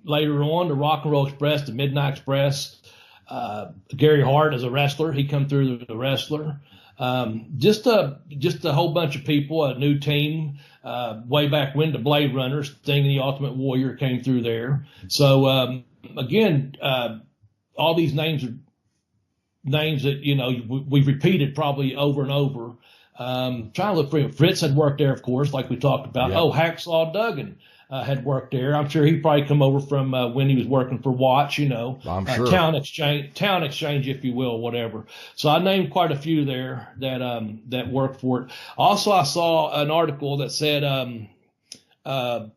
Later on, the Rock and Roll Express, the Midnight Express, Gary Hart as a wrestler. He come through the wrestler. Just a whole bunch of people, a new team, way back when the Blade Runners, Sting and the Ultimate Warrior came through there. So, again, all these names are names that, we've repeated probably over and over. Trying to look for him. Fritz had worked there, of course, like we talked about. Yeah. Oh, Hacksaw Duggan. Had worked there. I'm sure he probably come over from when he was working for Watch, I'm sure. town exchange, if you will, whatever. So I named quite a few there that worked for it. Also, I saw an article that said Paul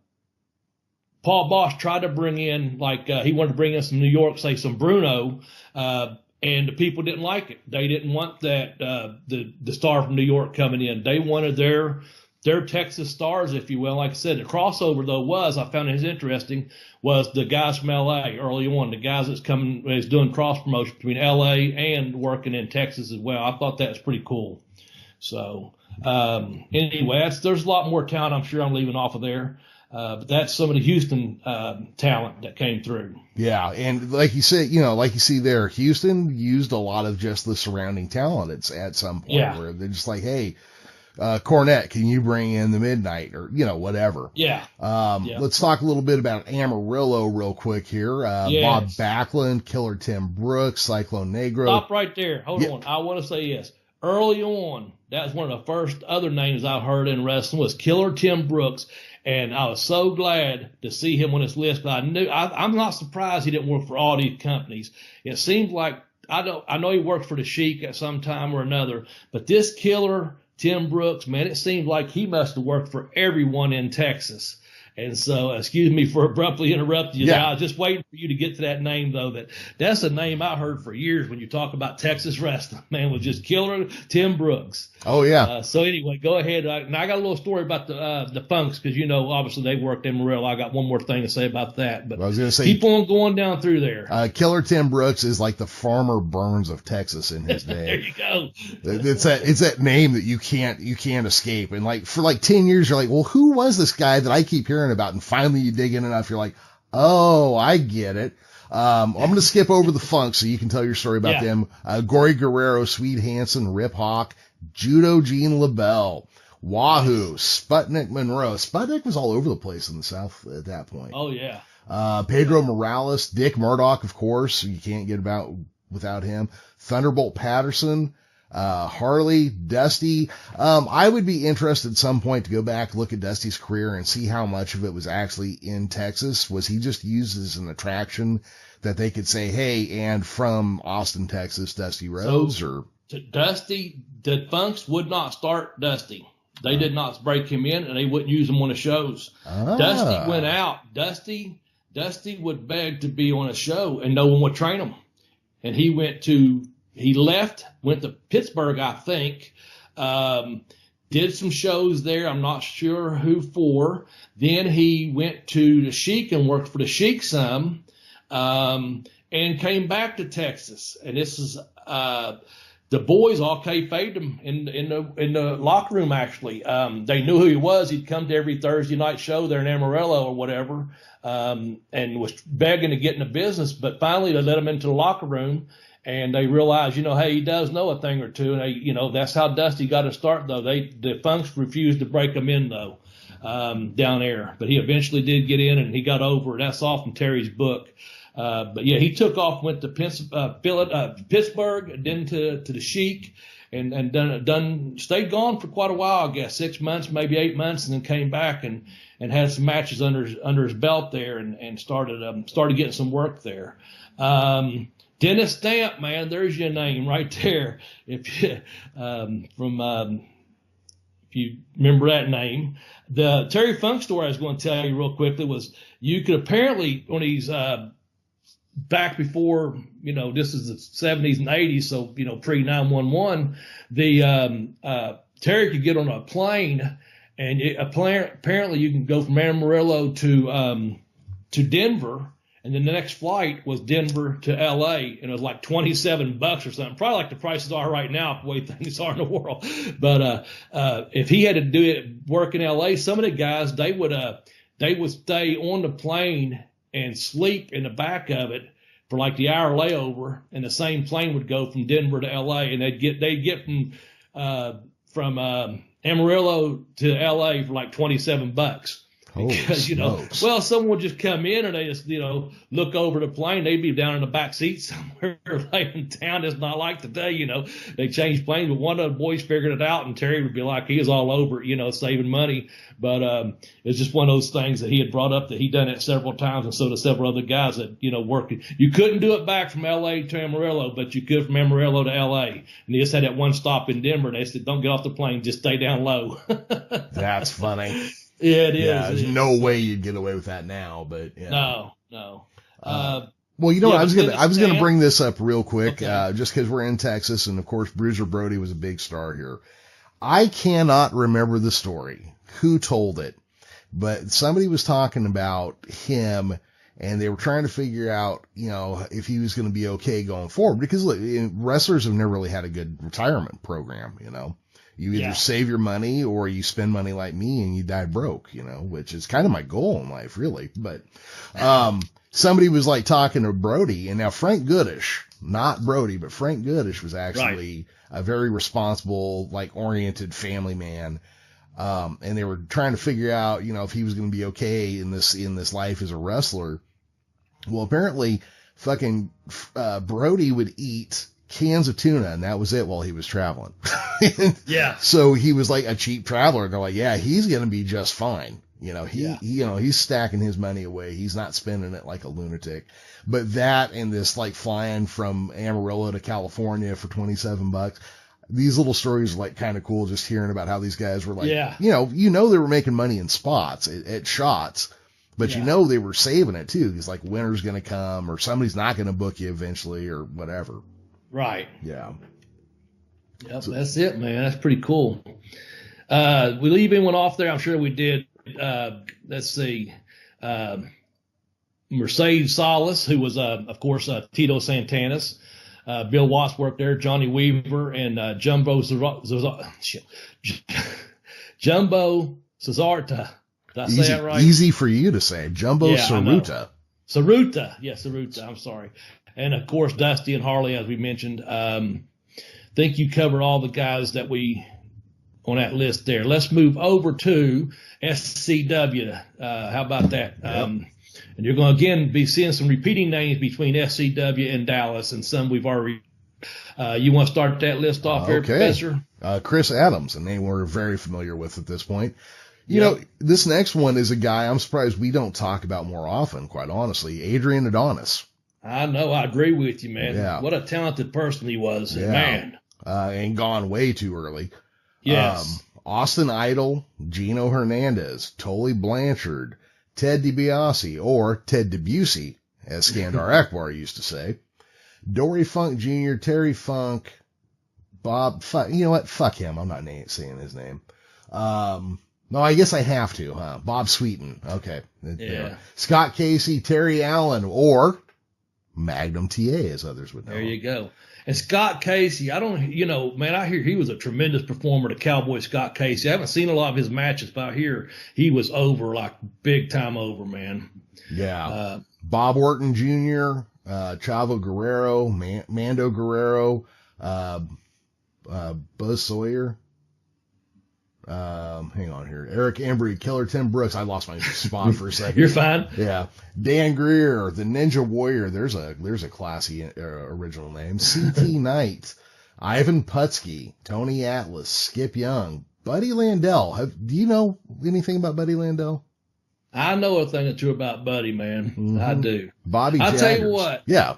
Bosch tried to bring in he wanted to bring in some New York, say some Bruno, and the people didn't like it. They didn't want that the star from New York coming in. They wanted their Texas stars, if you will. Like I said, the crossover, though, I found it interesting, was the guys from L.A. early on, the guys is doing cross-promotion between L.A. and working in Texas as well. I thought that was pretty cool. So, anyway, there's a lot more talent I'm sure I'm leaving off of there. But that's some of the Houston talent that came through. Yeah, and like you said, like you see there, Houston used a lot of just the surrounding talent at some point where they're just like, hey, Cornette, can you bring in the Midnight or, whatever? Yeah. Let's talk a little bit about Amarillo real quick here. Bob Backlund, Killer Tim Brooks, Cyclone Negro. Stop right there. Hold on. I want to say yes. Early on, that was one of the first other names I heard in wrestling was Killer Tim Brooks. And I was so glad to see him on this list. But I'm not surprised he didn't work for all these companies. It seems like, I know he worked for the Sheik at some time or another, but this Killer Tim Brooks, man, it seemed like he must have worked for everyone in Texas. And so, excuse me for abruptly interrupting you. Yeah. I was just waiting for you to get to that name, though. That's a name I heard for years when you talk about Texas wrestling, man, was just Killer Tim Brooks. Oh, yeah. So anyway, go ahead. Now, I got a little story about the Funks because, obviously they worked in Amarillo. I got one more thing to say about that. But I was going to say, keep on going down through there. Killer Tim Brooks is like the Farmer Burns of Texas in his day. There you go. It's that name that you can't escape. And for 10 years, you're like, well, who was this guy that I keep hearing about? And finally you dig in enough, you're like, oh, I get it. I'm going to skip over the Funk so you can tell your story about them. Gory Guerrero, Swede Hansen, Rip Hawk, Judo Gene LaBelle, Wahoo, Sputnik Monroe. Sputnik was all over the place in the South at that point. Oh, yeah. Pedro Morales, Dick Murdoch, of course. You can't get about without him. Thunderbolt Patterson, Harley, Dusty. I would be interested at some point to go back, look at Dusty's career and see how much of it was actually in Texas. Was he just used as an attraction that they could say, hey, and from Austin, Texas, Dusty Rhodes? Dusty, the Funks would not start Dusty. They did not break him in, and they wouldn't use him on the shows. Dusty went out. Dusty would beg to be on a show, and no one would train him. And he left, went to Pittsburgh, I think, did some shows there. I'm not sure who for. Then he went to the Sheik and worked for the Sheik some, and came back to Texas. And this is the boys all kayfabed him in the locker room. Actually, they knew who he was. He'd come to every Thursday night show there in Amarillo or whatever, and was begging to get in the business. But finally, they let him into the locker room, and they realized, hey, he does know a thing or two. And that's how Dusty got to start. Though the Funks refused to break him in though down there, but he eventually did get in, and he got over it. That's all from Terry's book. But yeah, he took off, went to Pittsburgh, then to the Sheik, and stayed gone for quite a while, I guess, 6 months, maybe 8 months, and then came back and had some matches under his belt there, and started getting some work there. Dennis Stamp, man, there's your name right there. If you remember that name. The Terry Funk story I was going to tell you real quickly was, you could apparently, when he's back before, this is the 70s and 80s, so, pre 911, Terry could get on a plane, and apparently you can go from Amarillo to Denver, and then the next flight was Denver to LA, and it was like $27 or something, probably like the prices are right now, the way things are in the world. But if he had to do it, work in LA, some of the guys, they would stay on the plane and sleep in the back of it for like the hour layover, and the same plane would go from Denver to LA, and they'd get from Amarillo to LA for like $27. Because, well, someone would just come in and they just, look over the plane. They'd be down in the back seat somewhere like in town. It's not like today, they changed planes. But one of the boys figured it out, and Terry would be like, he was all over it, saving money. But it's just one of those things that he had brought up, that he'd done it several times, and so did several other guys that, working. You couldn't do it back from L.A. to Amarillo, but you could from Amarillo to L.A. And they just had that one stop in Denver, and they said, don't get off the plane, just stay down low. That's funny. Yeah, it is. Yeah, there's no way you'd get away with that now, but yeah. No. Well, I was gonna bring this up real quick, just because we're in Texas, and of course Bruiser Brody was a big star here. I cannot remember the story, who told it, but somebody was talking about him, and they were trying to figure out, if he was going to be okay going forward, because look, wrestlers have never really had a good retirement program, You either save your money or you spend money like me and you die broke, which is kind of my goal in life, really. But somebody was like talking to Brody, and now Frank Goodish, not Brody, but Frank Goodish was actually a very responsible, like oriented family man. And they were trying to figure out, if he was going to be okay in this life as a wrestler. Well, apparently fucking Brody would eat cans of tuna, and that was it while he was traveling. Yeah. So he was like a cheap traveler. They're like, yeah, he's going to be just fine. He's stacking his money away. He's not spending it like a lunatic. But that, and this like flying from Amarillo to California for $27, these little stories are like kind of cool, just hearing about how these guys were like, they were making money in spots at shots, but they were saving it too. Because like winter's going to come, or somebody's not going to book you eventually, or whatever. Right. Yeah. Yep, so, that's it, man. That's pretty cool. We even went off there. I'm sure we did. Let's see. Mercedes Salas, who was, of course, Tito Santana's. Bill Watts worked there. Johnny Weaver and Jumbo Cesarta. Did I say that right? Easy for you to say. Jumbo Saruta. Saruta. Yeah, Saruta. I'm sorry. And, of course, Dusty and Harley, as we mentioned. Think you covered all the guys that we on that list there. Let's move over to SCW. How about that? Yep. And you're going to, again, be seeing some repeating names between SCW and Dallas, and some we've already. You want to start that list off here, Professor? Chris Adams, a name we're very familiar with at this point. You know, this next one is a guy I'm surprised we don't talk about more often, quite honestly. Adrian Adonis. I know. I agree with you, man. Yeah. What a talented person he was, man. And gone way too early. Yes. Austin Idol, Gino Hernandez, Tully Blanchard, Ted DiBiase, or Ted Debussy, as Skandar Akbar used to say, Dory Funk Jr., Terry Funk, Bob, you know what? Fuck him. I'm not saying his name. No, I guess I have to, huh? Bob Sweeten. Okay. Yeah. Scott Casey, Terry Allen, or Magnum TA, as others would know. There you go. And Scott Casey, I hear he was a tremendous performer, the Cowboy Scott Casey. I haven't seen a lot of his matches, but I hear he was over, like big time over, man. Yeah. Bob Orton Jr., Chavo Guerrero, Mando Guerrero, Buzz Sawyer. Hang on here. Eric Embry, Killer Tim Brooks. I lost my spot for a second. You're fine. Yeah. Dan Greer, the Ninja Warrior. There's a classy original name. CT Knight, Ivan Putski, Tony Atlas, Skip Young, Buddy Landell. Do you know anything about Buddy Landell? I know a thing or two about Buddy, man. Mm-hmm. I do. Bobby I'll Jaggers. tell you what. Yeah.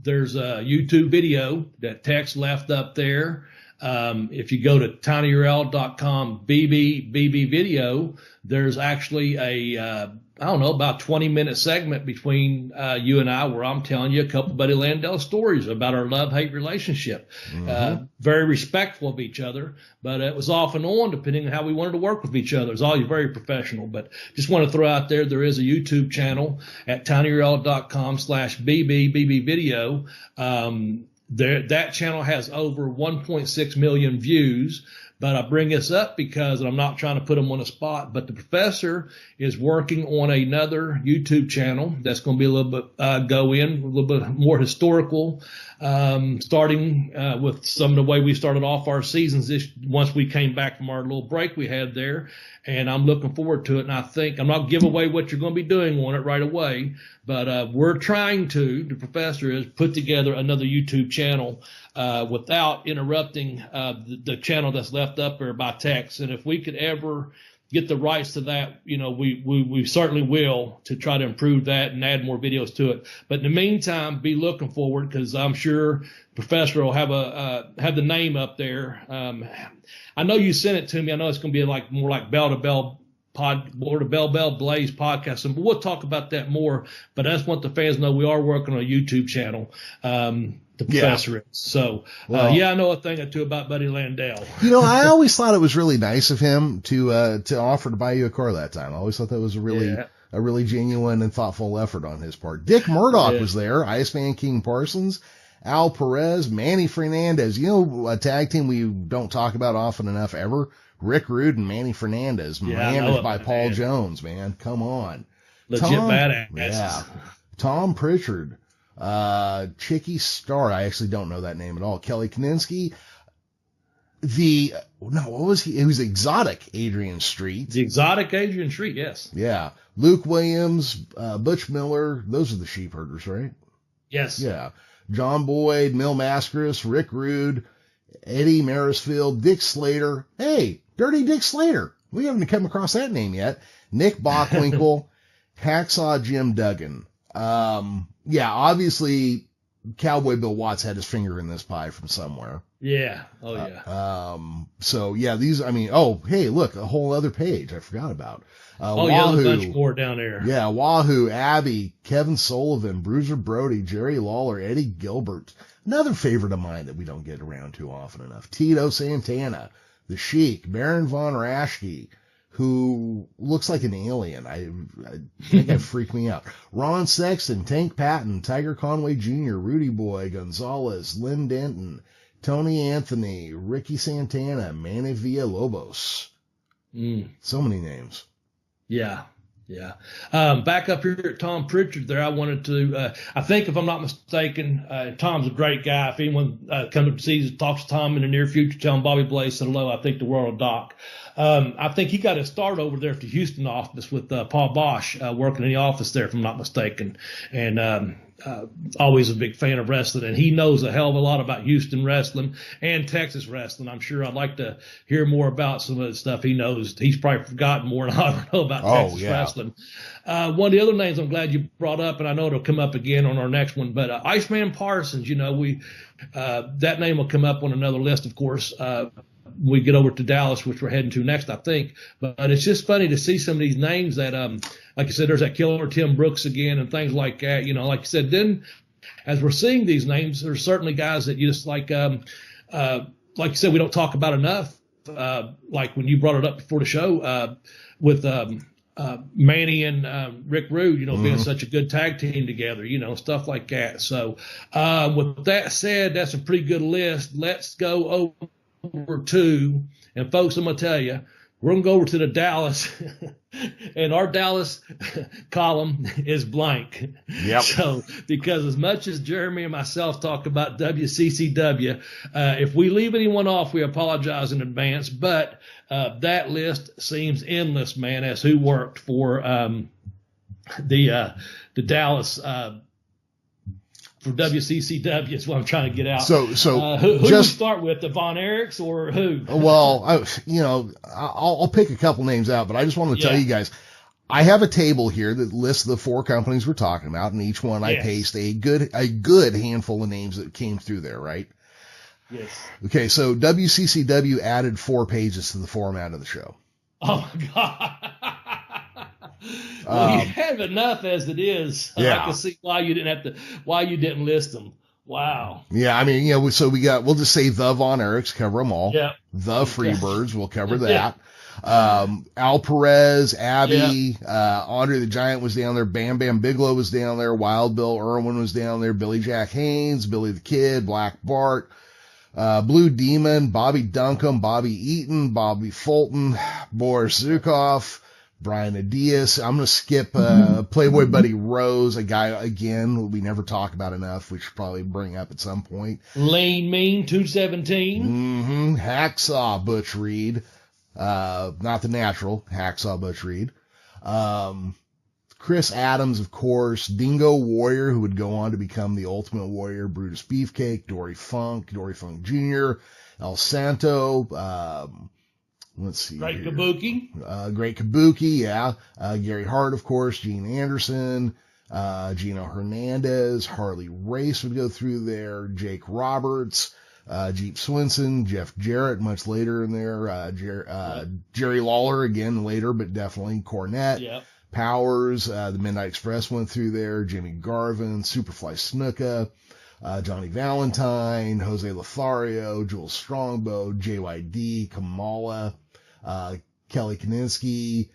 There's a YouTube video that Tex left up there. If you go to tinyurl.com BB video, there's actually about 20-minute segment between you and I where I'm telling you a couple of Buddy Landell stories about our love-hate relationship. Mm-hmm. Very respectful of each other, but it was off and on depending on how we wanted to work with each other. It was always very professional, but just want to throw out there is a YouTube channel at tinyurl.com/BB video. That channel has over 1.6 million views, but I bring this up because, and I'm not trying to put them on the spot, but the professor is working on another YouTube channel that's going to be a little bit, a little bit more historical, starting with some of the way we started off our seasons once we came back from our little break we had there. And I'm looking forward to it. And I think I'm not giving away what you're going to be doing on it right away, but we're trying to, the professor is, put together another YouTube channel without interrupting the channel that's left up there by Tex. And if we could ever get the rights to that, we certainly will, to try to improve that and add more videos to it. But in the meantime, be looking forward, because I'm sure Professor will have the name up there. I know you sent it to me. I know it's going to be more like Bell to Bell Blaze podcast, but we'll talk about that more. But I just want the fans to know we are working on a YouTube channel. The professor is. So, I know a thing or two about Buddy Landell. I always thought it was really nice of him to offer to buy you a car that time. I always thought that was a really genuine and thoughtful effort on his part. Dick Murdoch was there, Iceman King Parsons, Al Perez, Manny Fernandez. A tag team we don't talk about often enough ever. Rick Rude and Manny Fernandez, managed by Paul Jones, man. Come on. Legit badass. Yeah. Tom Pritchard. Chicky Star, I actually don't know that name at all. Kelly Kaninsky. What was he? It was Exotic Adrian Street. The Exotic Adrian Street, yes. Yeah. Luke Williams, Butch Miller. Those are the sheep herders, right? Yes. Yeah. John Boyd, Mil Mascaris, Rick Rude, Eddie Marisfield, Dick Slater. Hey, Dirty Dick Slater. We haven't come across that name yet. Nick Bockwinkel, Hacksaw Jim Duggan. Obviously Cowboy Bill Watts had his finger in this pie from somewhere. Yeah. Oh yeah. Hey, look, a whole other page I forgot about. There's a bunch more down there. Yeah. Wahoo, Abby, Kevin Sullivan, Bruiser Brody, Jerry Lawler, Eddie Gilbert. Another favorite of mine that we don't get around too often enough. Tito Santana, The Sheik, Baron Von Raschke, who looks like an alien. I think that freaked me out. Ron Sexton, Tank Patton, Tiger Conway Jr., Rudy Boy, Gonzalez, Lynn Denton, Tony Anthony, Ricky Santana, Manny Villalobos. So many names. Yeah. Yeah. Back up here at Tom Pritchard there, I wanted to, I think if I'm not mistaken, Tom's a great guy. If anyone comes up to see, talks to Tom in the near future, tell him Bobby Blaze said hello. I think the world of Doc. I think he got his start over there at the Houston office with Paul Bosch, working in the office there, if I'm not mistaken. And always a big fan of wrestling, and he knows a hell of a lot about Houston wrestling and Texas wrestling. I'm sure I'd like to hear more about some of the stuff he knows. He's probably forgotten more than I ever know about Texas wrestling. One of the other names I'm glad you brought up, and I know it'll come up again on our next one, but Iceman Parsons, that name will come up on another list, of course. We get over to Dallas, which we're heading to next, I think. But it's just funny to see some of these names that, like I said, there's that Killer Tim Brooks again and things like that. Like you said, then as we're seeing these names, there's certainly guys that you just like you said, we don't talk about enough. Like when you brought it up before the show with Manny and Rick Rude, being such a good tag team together, stuff like that. So with that said, that's a pretty good list. Let's go over to, and folks, I'm going to tell you, we're going to go over to the Dallas, and our Dallas column is blank. Yep. So, because as much as Jeremy and myself talk about WCCW, if we leave anyone off, we apologize in advance. But that list seems endless, man, as who worked for the Dallas for WCCW is what I'm trying to get out. So who do we start with, the Von Erichs or who? Well, I'll pick a couple names out, but I just want to tell you guys, I have a table here that lists the 4 companies we're talking about, and each one I paste a good handful of names that came through there, right? Yes. Okay, so WCCW added 4 pages to the format of the show. Oh my God. Well, you have enough as it is. Yeah. I can see why you didn't list them. Wow. Yeah, I mean, so we'll just say the Von Erichs, cover them all. Yeah. The Freebirds, we'll cover that. Al Perez, Abby, Andre the Giant was down there. Bam Bam Bigelow was down there. Wild Bill Irwin was down there. Billy Jack Haynes, Billy the Kid, Black Bart, Blue Demon, Bobby Duncombe, Bobby Eaton, Bobby Fulton, Boris Zukov, Brian Adias. I'm going to skip Playboy Buddy Rose, a guy, again, we never talk about enough. We should probably bring up at some point. Lane Mean, 217. Mm-hmm. Hacksaw Butch Reed. Not the natural, Hacksaw Butch Reed. Chris Adams, of course. Dingo Warrior, who would go on to become the Ultimate Warrior. Brutus Beefcake. Dory Funk Jr. El Santo. Let's see. Great Kabuki. Great Kabuki, yeah. Gary Hart, of course. Gene Anderson. Gino Hernandez. Harley Race would go through there. Jake Roberts. Jeep Swinson. Jeff Jarrett, much later in there. Jerry Lawler, again, later, but definitely. Cornette. Yep. Powers. The Midnight Express went through there. Jimmy Garvin. Superfly Snuka. Johnny Valentine, Jose Lothario, Jules Strongbow, JYD, Kamala, Kelly Kaninsky,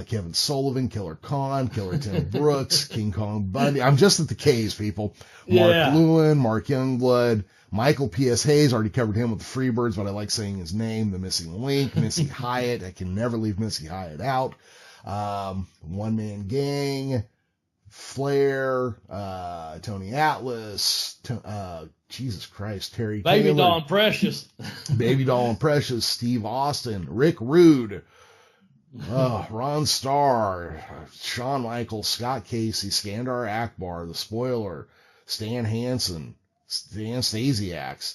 Kevin Sullivan, Killer Khan, Killer Tim Brooks, King Kong Bundy. I'm just at the K's, people. Mark Lewin, Mark Youngblood, Michael P.S. Hayes, already covered him with the Freebirds, but I like saying his name, the Missing Link, Missy Hyatt. I can never leave Missy Hyatt out. One Man Gang, Flair, Tony Atlas, Jesus Christ, Terry Baby Taylor, Doll and Precious. Baby Doll and Precious, Steve Austin, Rick Rude, Ron Starr, Shawn Michaels, Scott Casey, Skandar Akbar, The Spoiler, Stan Hansen, Stan Stasiak.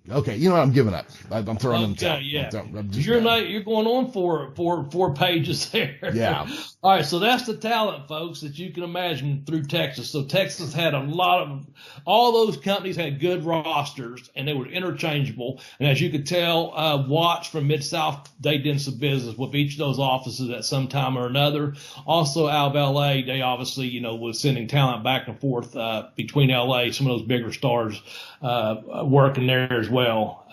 Okay, you know what? I'm giving up. I'm throwing them down. Yeah. You're going on for 4 pages there. Yeah. All right, so that's the talent, folks, that you can imagine through Texas. So Texas had all those companies had good rosters, and they were interchangeable. And as you could tell, Watts from Mid-South, they did some business with each of those offices at some time or another. Also, out of L.A., they obviously, was sending talent back and forth between L.A., some of those bigger stars working there as well.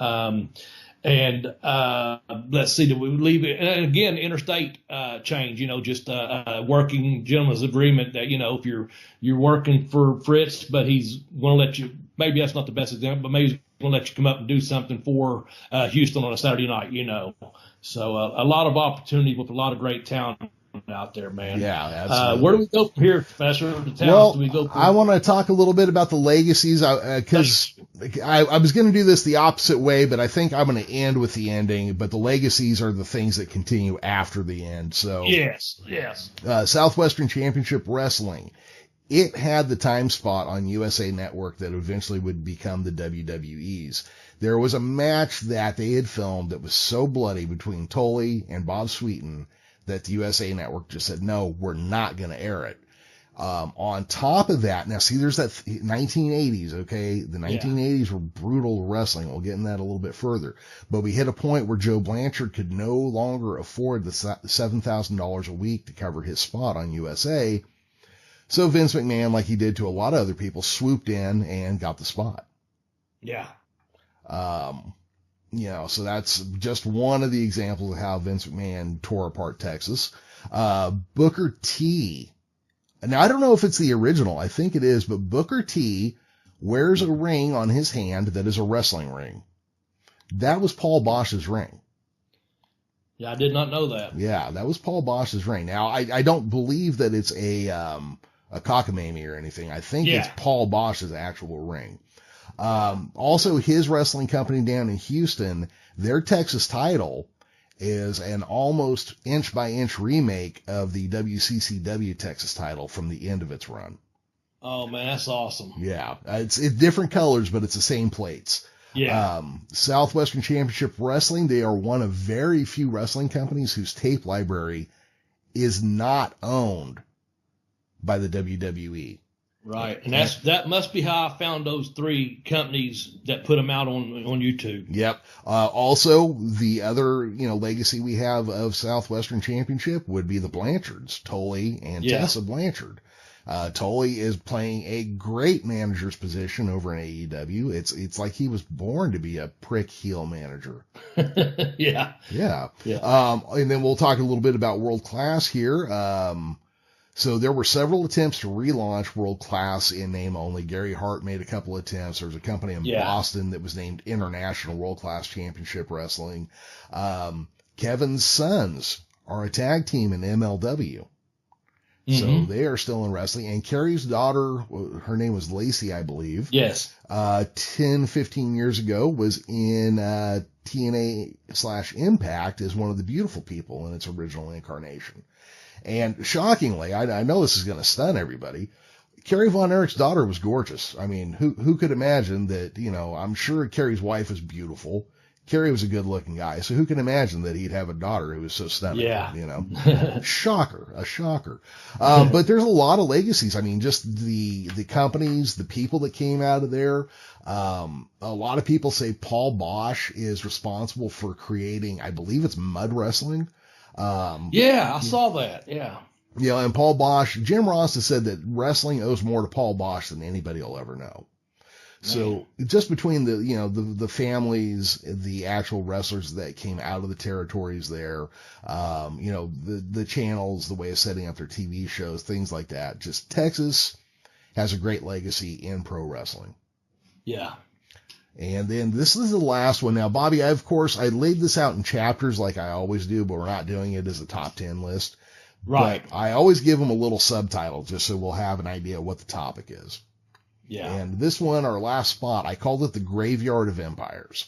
Let's see, did we leave it? And again, interstate change, just working gentleman's agreement that, if you're working for Fritz, but he's going to let you, maybe that's not the best example, but maybe he's going to let you come up and do something for Houston on a Saturday night, So a lot of opportunity with a lot of great talent out there, man. Yeah, absolutely. Where do we go from here, Professor? Well, I want to talk a little bit about the legacies, because I was going to do this the opposite way, but I think I'm going to end with the ending. But the legacies are the things that continue after the end. So yes. Southwestern Championship Wrestling. It had the time spot on USA Network that eventually would become the WWE's. There was a match that they had filmed that was so bloody between Tully and Bob Sweeten that the USA Network just said, no, we're not going to air it. On top of that, now see, there's that 1980s, okay? The 1980s were brutal wrestling. We'll get in that a little bit further. But we hit a point where Joe Blanchard could no longer afford the $7,000 a week to cover his spot on USA. So Vince McMahon, like he did to a lot of other people, swooped in and got the spot. Yeah. You know, so that's just one of the examples of how Vince McMahon tore apart Texas. Booker T. Now, I don't know if it's the original. I think it is, but Booker T wears a ring on his hand that is a wrestling ring. That was Paul Bosch's ring. Yeah, I did not know that. Yeah, that was Paul Bosch's ring. Now, I don't believe that it's a cockamamie or anything. I think it's Paul Bosch's actual ring. Also, his wrestling company down in Houston, their Texas title is an almost inch-by-inch remake of the WCCW Texas title from the end of its run. Oh, man, that's awesome. Yeah, it's different colors, but it's the same plates. Yeah. Southwestern Championship Wrestling, they are one of very few wrestling companies whose tape library is not owned by the WWE. Right, and that must be how I found those three companies that put them out on YouTube. Yep. Also, the other legacy we have of Southwestern Championship would be the Blanchards, Tully and Tessa Blanchard. Tully is playing a great manager's position over in AEW. It's like he was born to be a prick heel manager. Yeah. And then we'll talk a little bit about World Class here. So there were several attempts to relaunch World Class in name only. Gary Hart made a couple attempts. There was a company in Boston that was named International World Class Championship Wrestling. Kevin's Sons are a tag team in MLW. So they are still in wrestling. And Carrie's daughter, her name was Lacey, I believe. Yes. 10, 15 years ago was in TNA/Impact as one of the beautiful people in its original incarnation. And shockingly, I know this is going to stun everybody, Kerry Von Erich's daughter was gorgeous. I mean, who could imagine that, I'm sure Kerry's wife is beautiful. Kerry was a good looking guy. So who can imagine that he'd have a daughter who was so stunning? Yeah. Shocker. But there's a lot of legacies. I mean, just the companies, the people that came out of there. A lot of people say Paul Bosch is responsible for creating, I believe it's mud wrestling. I saw that. Yeah. Yeah. And Paul Bosch, Jim Ross has said that wrestling owes more to Paul Bosch than anybody will ever know. So just between the families, the actual wrestlers that came out of the territories there, the channels, the way of setting up their TV shows, things like that. Just Texas has a great legacy in pro wrestling. Yeah. And then this is the last one. Now, Bobby, I laid this out in chapters like I always do, but we're not doing it as a top 10 list. Right. But I always give them a little subtitle just so we'll have an idea of what the topic is. Yeah. And this one, our last spot, I called it the Graveyard of Empires.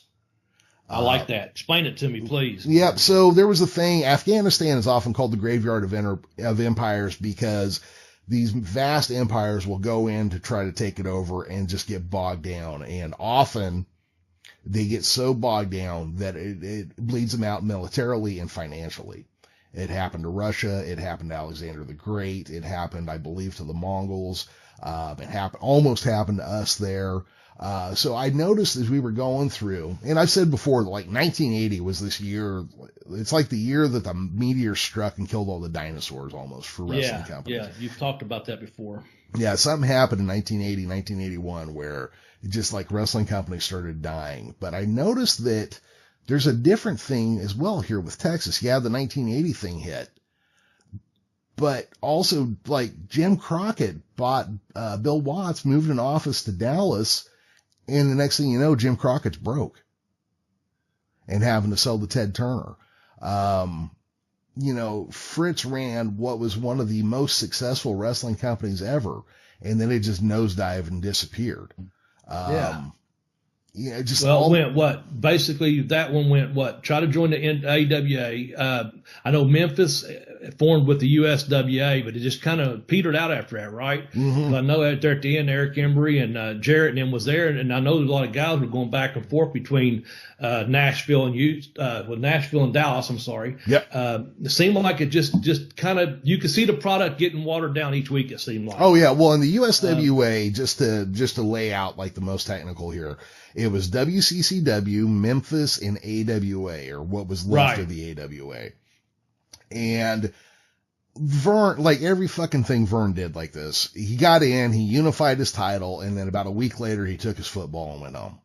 I like that. Explain it to me, please. Yep. So there was a thing. Afghanistan is often called the Graveyard of Empires because these vast empires will go in to try to take it over and just get bogged down. And often they get so bogged down that it bleeds them out militarily and financially. It happened to Russia. It happened to Alexander the Great. It happened, I believe, to the Mongols. It almost happened to us there. So I noticed as we were going through, and I've said before, like 1980 was this year. It's like the year that the meteor struck and killed all the dinosaurs almost for wrestling companies. Yeah, you've talked about that before. Yeah, something happened in 1980, 1981 where just like wrestling companies started dying. But I noticed that there's a different thing as well here with Texas. Yeah, the 1980 thing hit. But also, like, Jim Crockett bought Bill Watts, moved an office to Dallas, and the next thing you know, Jim Crockett's broke and having to sell to Ted Turner. Fritz ran what was one of the most successful wrestling companies ever, and then it just nosedived and disappeared. Went what? Basically, that one went what? Try to join the AWA. I know Memphis formed with the USWA, but it just kind of petered out after that, right? Mm-hmm. I know out there at the end, Eric Embry and Jarrett and them was there, and I know there's a lot of guys were going back and forth between Nashville and Dallas. I'm sorry. Yep. It seemed like it just kind of you could see the product getting watered down each week. It seemed like. Oh yeah, well in the USWA, just to lay out like the most technical here. It was WCCW, Memphis, and AWA, or what was left of the AWA. And Vern, like every fucking thing Vern did like this, he got in, he unified his title, and then about a week later, he took his football and went home.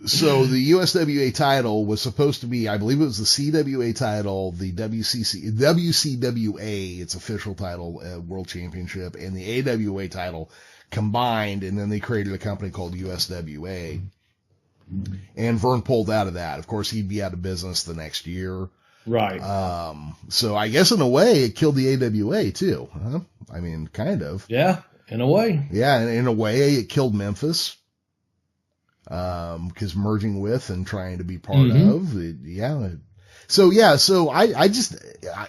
So the USWA title was supposed to be, I believe it was the CWA title, the WCWA, its official title, World Championship, and the AWA title combined, and then they created a company called USWA. And Vern pulled out of that. Of course, he'd be out of business the next year. Right. So I guess in a way it killed the AWA too. Huh? I mean, kind of. Yeah, in a way. Yeah, and in a way it killed Memphis. Because merging with and trying to be part of it, yeah. So I just,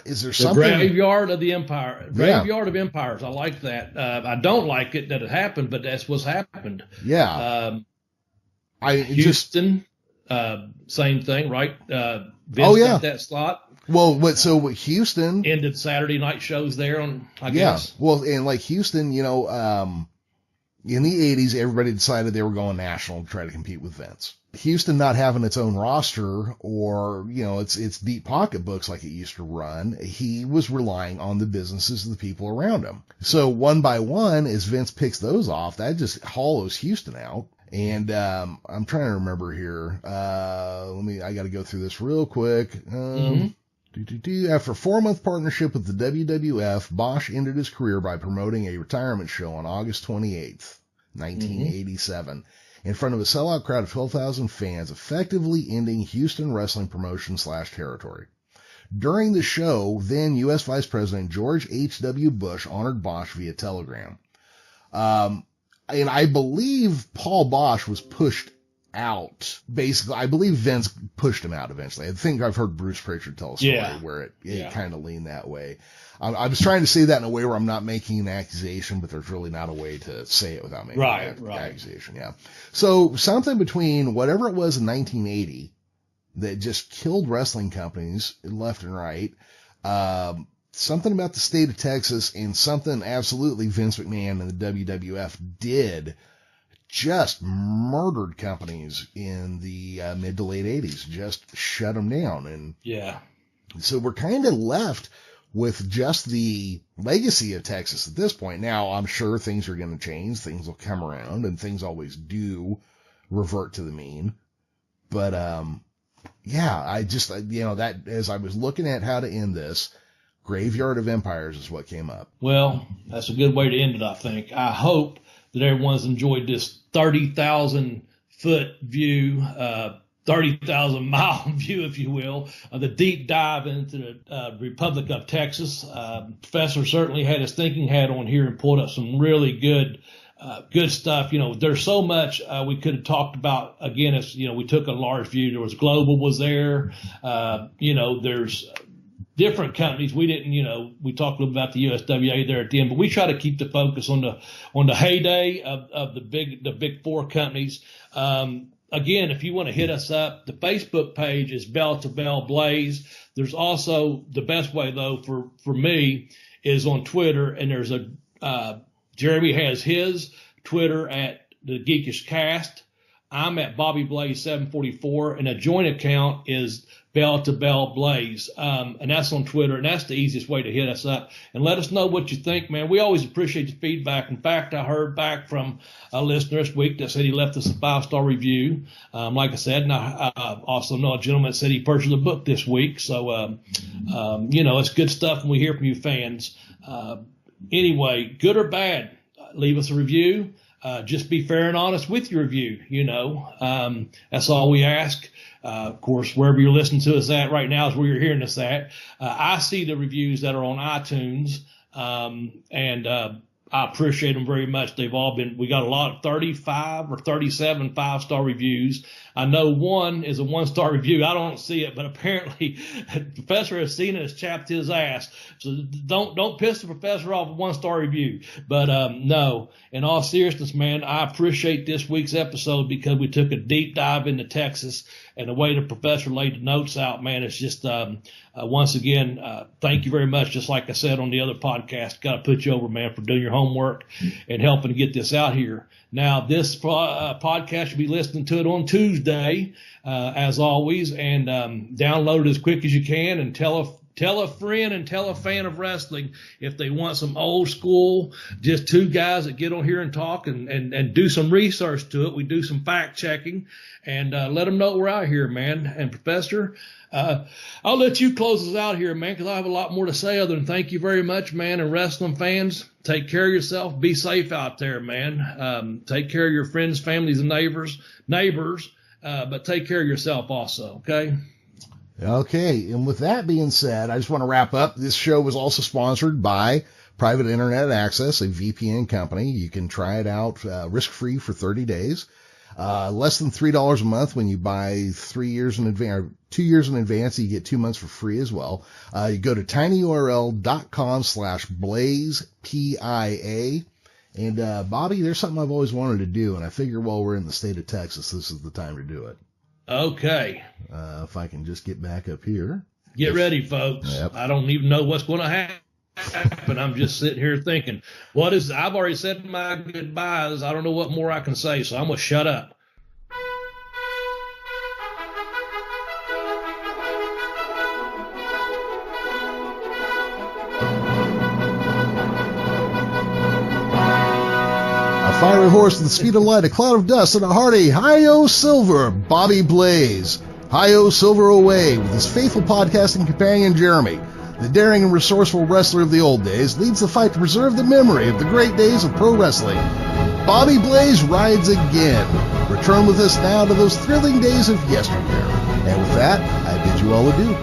is there something? The graveyard of the empire, graveyard of empires. I like that. I don't like it that it happened, but that's what's happened. Yeah. Houston, same thing, right? Vince got that slot. Well, so Houston ended Saturday night shows there on, I guess. Well, and like Houston, in the 80s, everybody decided they were going national to try to compete with Vince. Houston not having its own roster or, its deep pocketbooks like it used to run, he was relying on the businesses of the people around him. So one by one, as Vince picks those off, that just hollows Houston out. And I'm trying to remember here. I got to go through this real quick. After a 4-month partnership with the WWF, Bosch ended his career by promoting a retirement show on August 28th, 1987, in front of a sellout crowd of 12,000 fans, effectively ending Houston wrestling promotion / territory. During the show, then U.S. Vice President George H.W. Bush honored Bosch via telegram. And I believe Paul Bosch was pushed out. Basically, I believe Vince pushed him out eventually. I think I've heard Bruce Pritchard tell a story where it kind of leaned that way. I was trying to say that in a way where I'm not making an accusation, but there's really not a way to say it without making an accusation. Yeah. So something between whatever it was in 1980 that just killed wrestling companies left and right, something about the state of Texas, and something absolutely Vince McMahon and the WWF did just murdered companies in the mid to late 80s, just shut them down. And so we're kind of left with just the legacy of Texas at this point. Now, I'm sure things are going to change. Things will come around, and things always do revert to the mean. But, I just, that as I was looking at how to end this, Graveyard of Empires is what came up. Well, that's a good way to end it, I think. I hope that everyone's enjoyed this 30,000 foot view, 30,000 mile view, if you will, of the deep dive into the Republic of Texas. Professor certainly had his thinking hat on here and pulled up some really good stuff. There's so much we could have talked about. Again, as we took a large view. There was Global was there. There's different companies. We didn't, we talked a little about the USWA there at the end, but we try to keep the focus on the heyday of the big four companies. Again, if you want to hit us up, the Facebook page is Bell to Bell Blaze. There's also the best way though for me is on Twitter, and there's Jeremy has his Twitter at the Geekish Cast. I'm at Bobby Blaze 744, and a joint account is Bell to Bell Blaze. And that's on Twitter, and that's the easiest way to hit us up. And let us know what you think, man. We always appreciate the feedback. In fact, I heard back from a listener this week that said he left us a 5-star review. Like I said, and I also know a gentleman that said he purchased a book this week. So, it's good stuff when we hear from you fans. Anyway, good or bad, leave us a review. Just be fair and honest with your review. That's all we ask. Of course, wherever you're listening to us at right now is where you're hearing us at. I see the reviews that are on iTunes, and I appreciate them very much. They've all been, we got a lot of 35 or 37 5-star reviews. I know one is a 1-star review. I don't see it, but apparently the professor has seen it, has chapped his ass. So don't piss the professor off a 1-star review. But no, in all seriousness, man, I appreciate this week's episode because we took a deep dive into Texas, and the way the professor laid the notes out, man, it's just once again, thank you very much. Just like I said on the other podcast, got to put you over, man, for doing your homework and helping to get this out here. Now, this podcast, you'll be listening to it on Tuesday, as always, and download it as quick as you can, and tell Tell a friend and tell a fan of wrestling if they want some old school, just two guys that get on here and talk and do some research to it. We do some fact checking and let them know we're out here, man. And Professor, I'll let you close us out here, man, because I have a lot more to say other than thank you very much, man. And wrestling fans, take care of yourself. Be safe out there, man. Take care of your friends, families, and neighbors, but take care of yourself also, okay? Okay, and with that being said, I just want to wrap up. This show was also sponsored by Private Internet Access, a VPN company. You can try it out risk-free for 30 days. Less than $3 a month when you buy 3 years in advance, or 2 years in advance, you get 2 months for free as well. You go to tinyurl.com/blazepia. And Bobby, there's something I've always wanted to do, and I figure while we're in the state of Texas, this is the time to do it. Okay. If I can just get back up here. Get ready, folks. Yep. I don't even know what's going to happen. I'm just sitting here thinking, I've already said my goodbyes. I don't know what more I can say, so I'm going to shut up. Fiery horse with the speed of light, a cloud of dust, and a hearty hi-yo silver, Bobby Blaze. Hi-yo silver away with his faithful podcasting companion, Jeremy. The daring and resourceful wrestler of the old days leads the fight to preserve the memory of the great days of pro wrestling. Bobby Blaze rides again. Return with us now to those thrilling days of yesteryear. And with that, I bid you all adieu.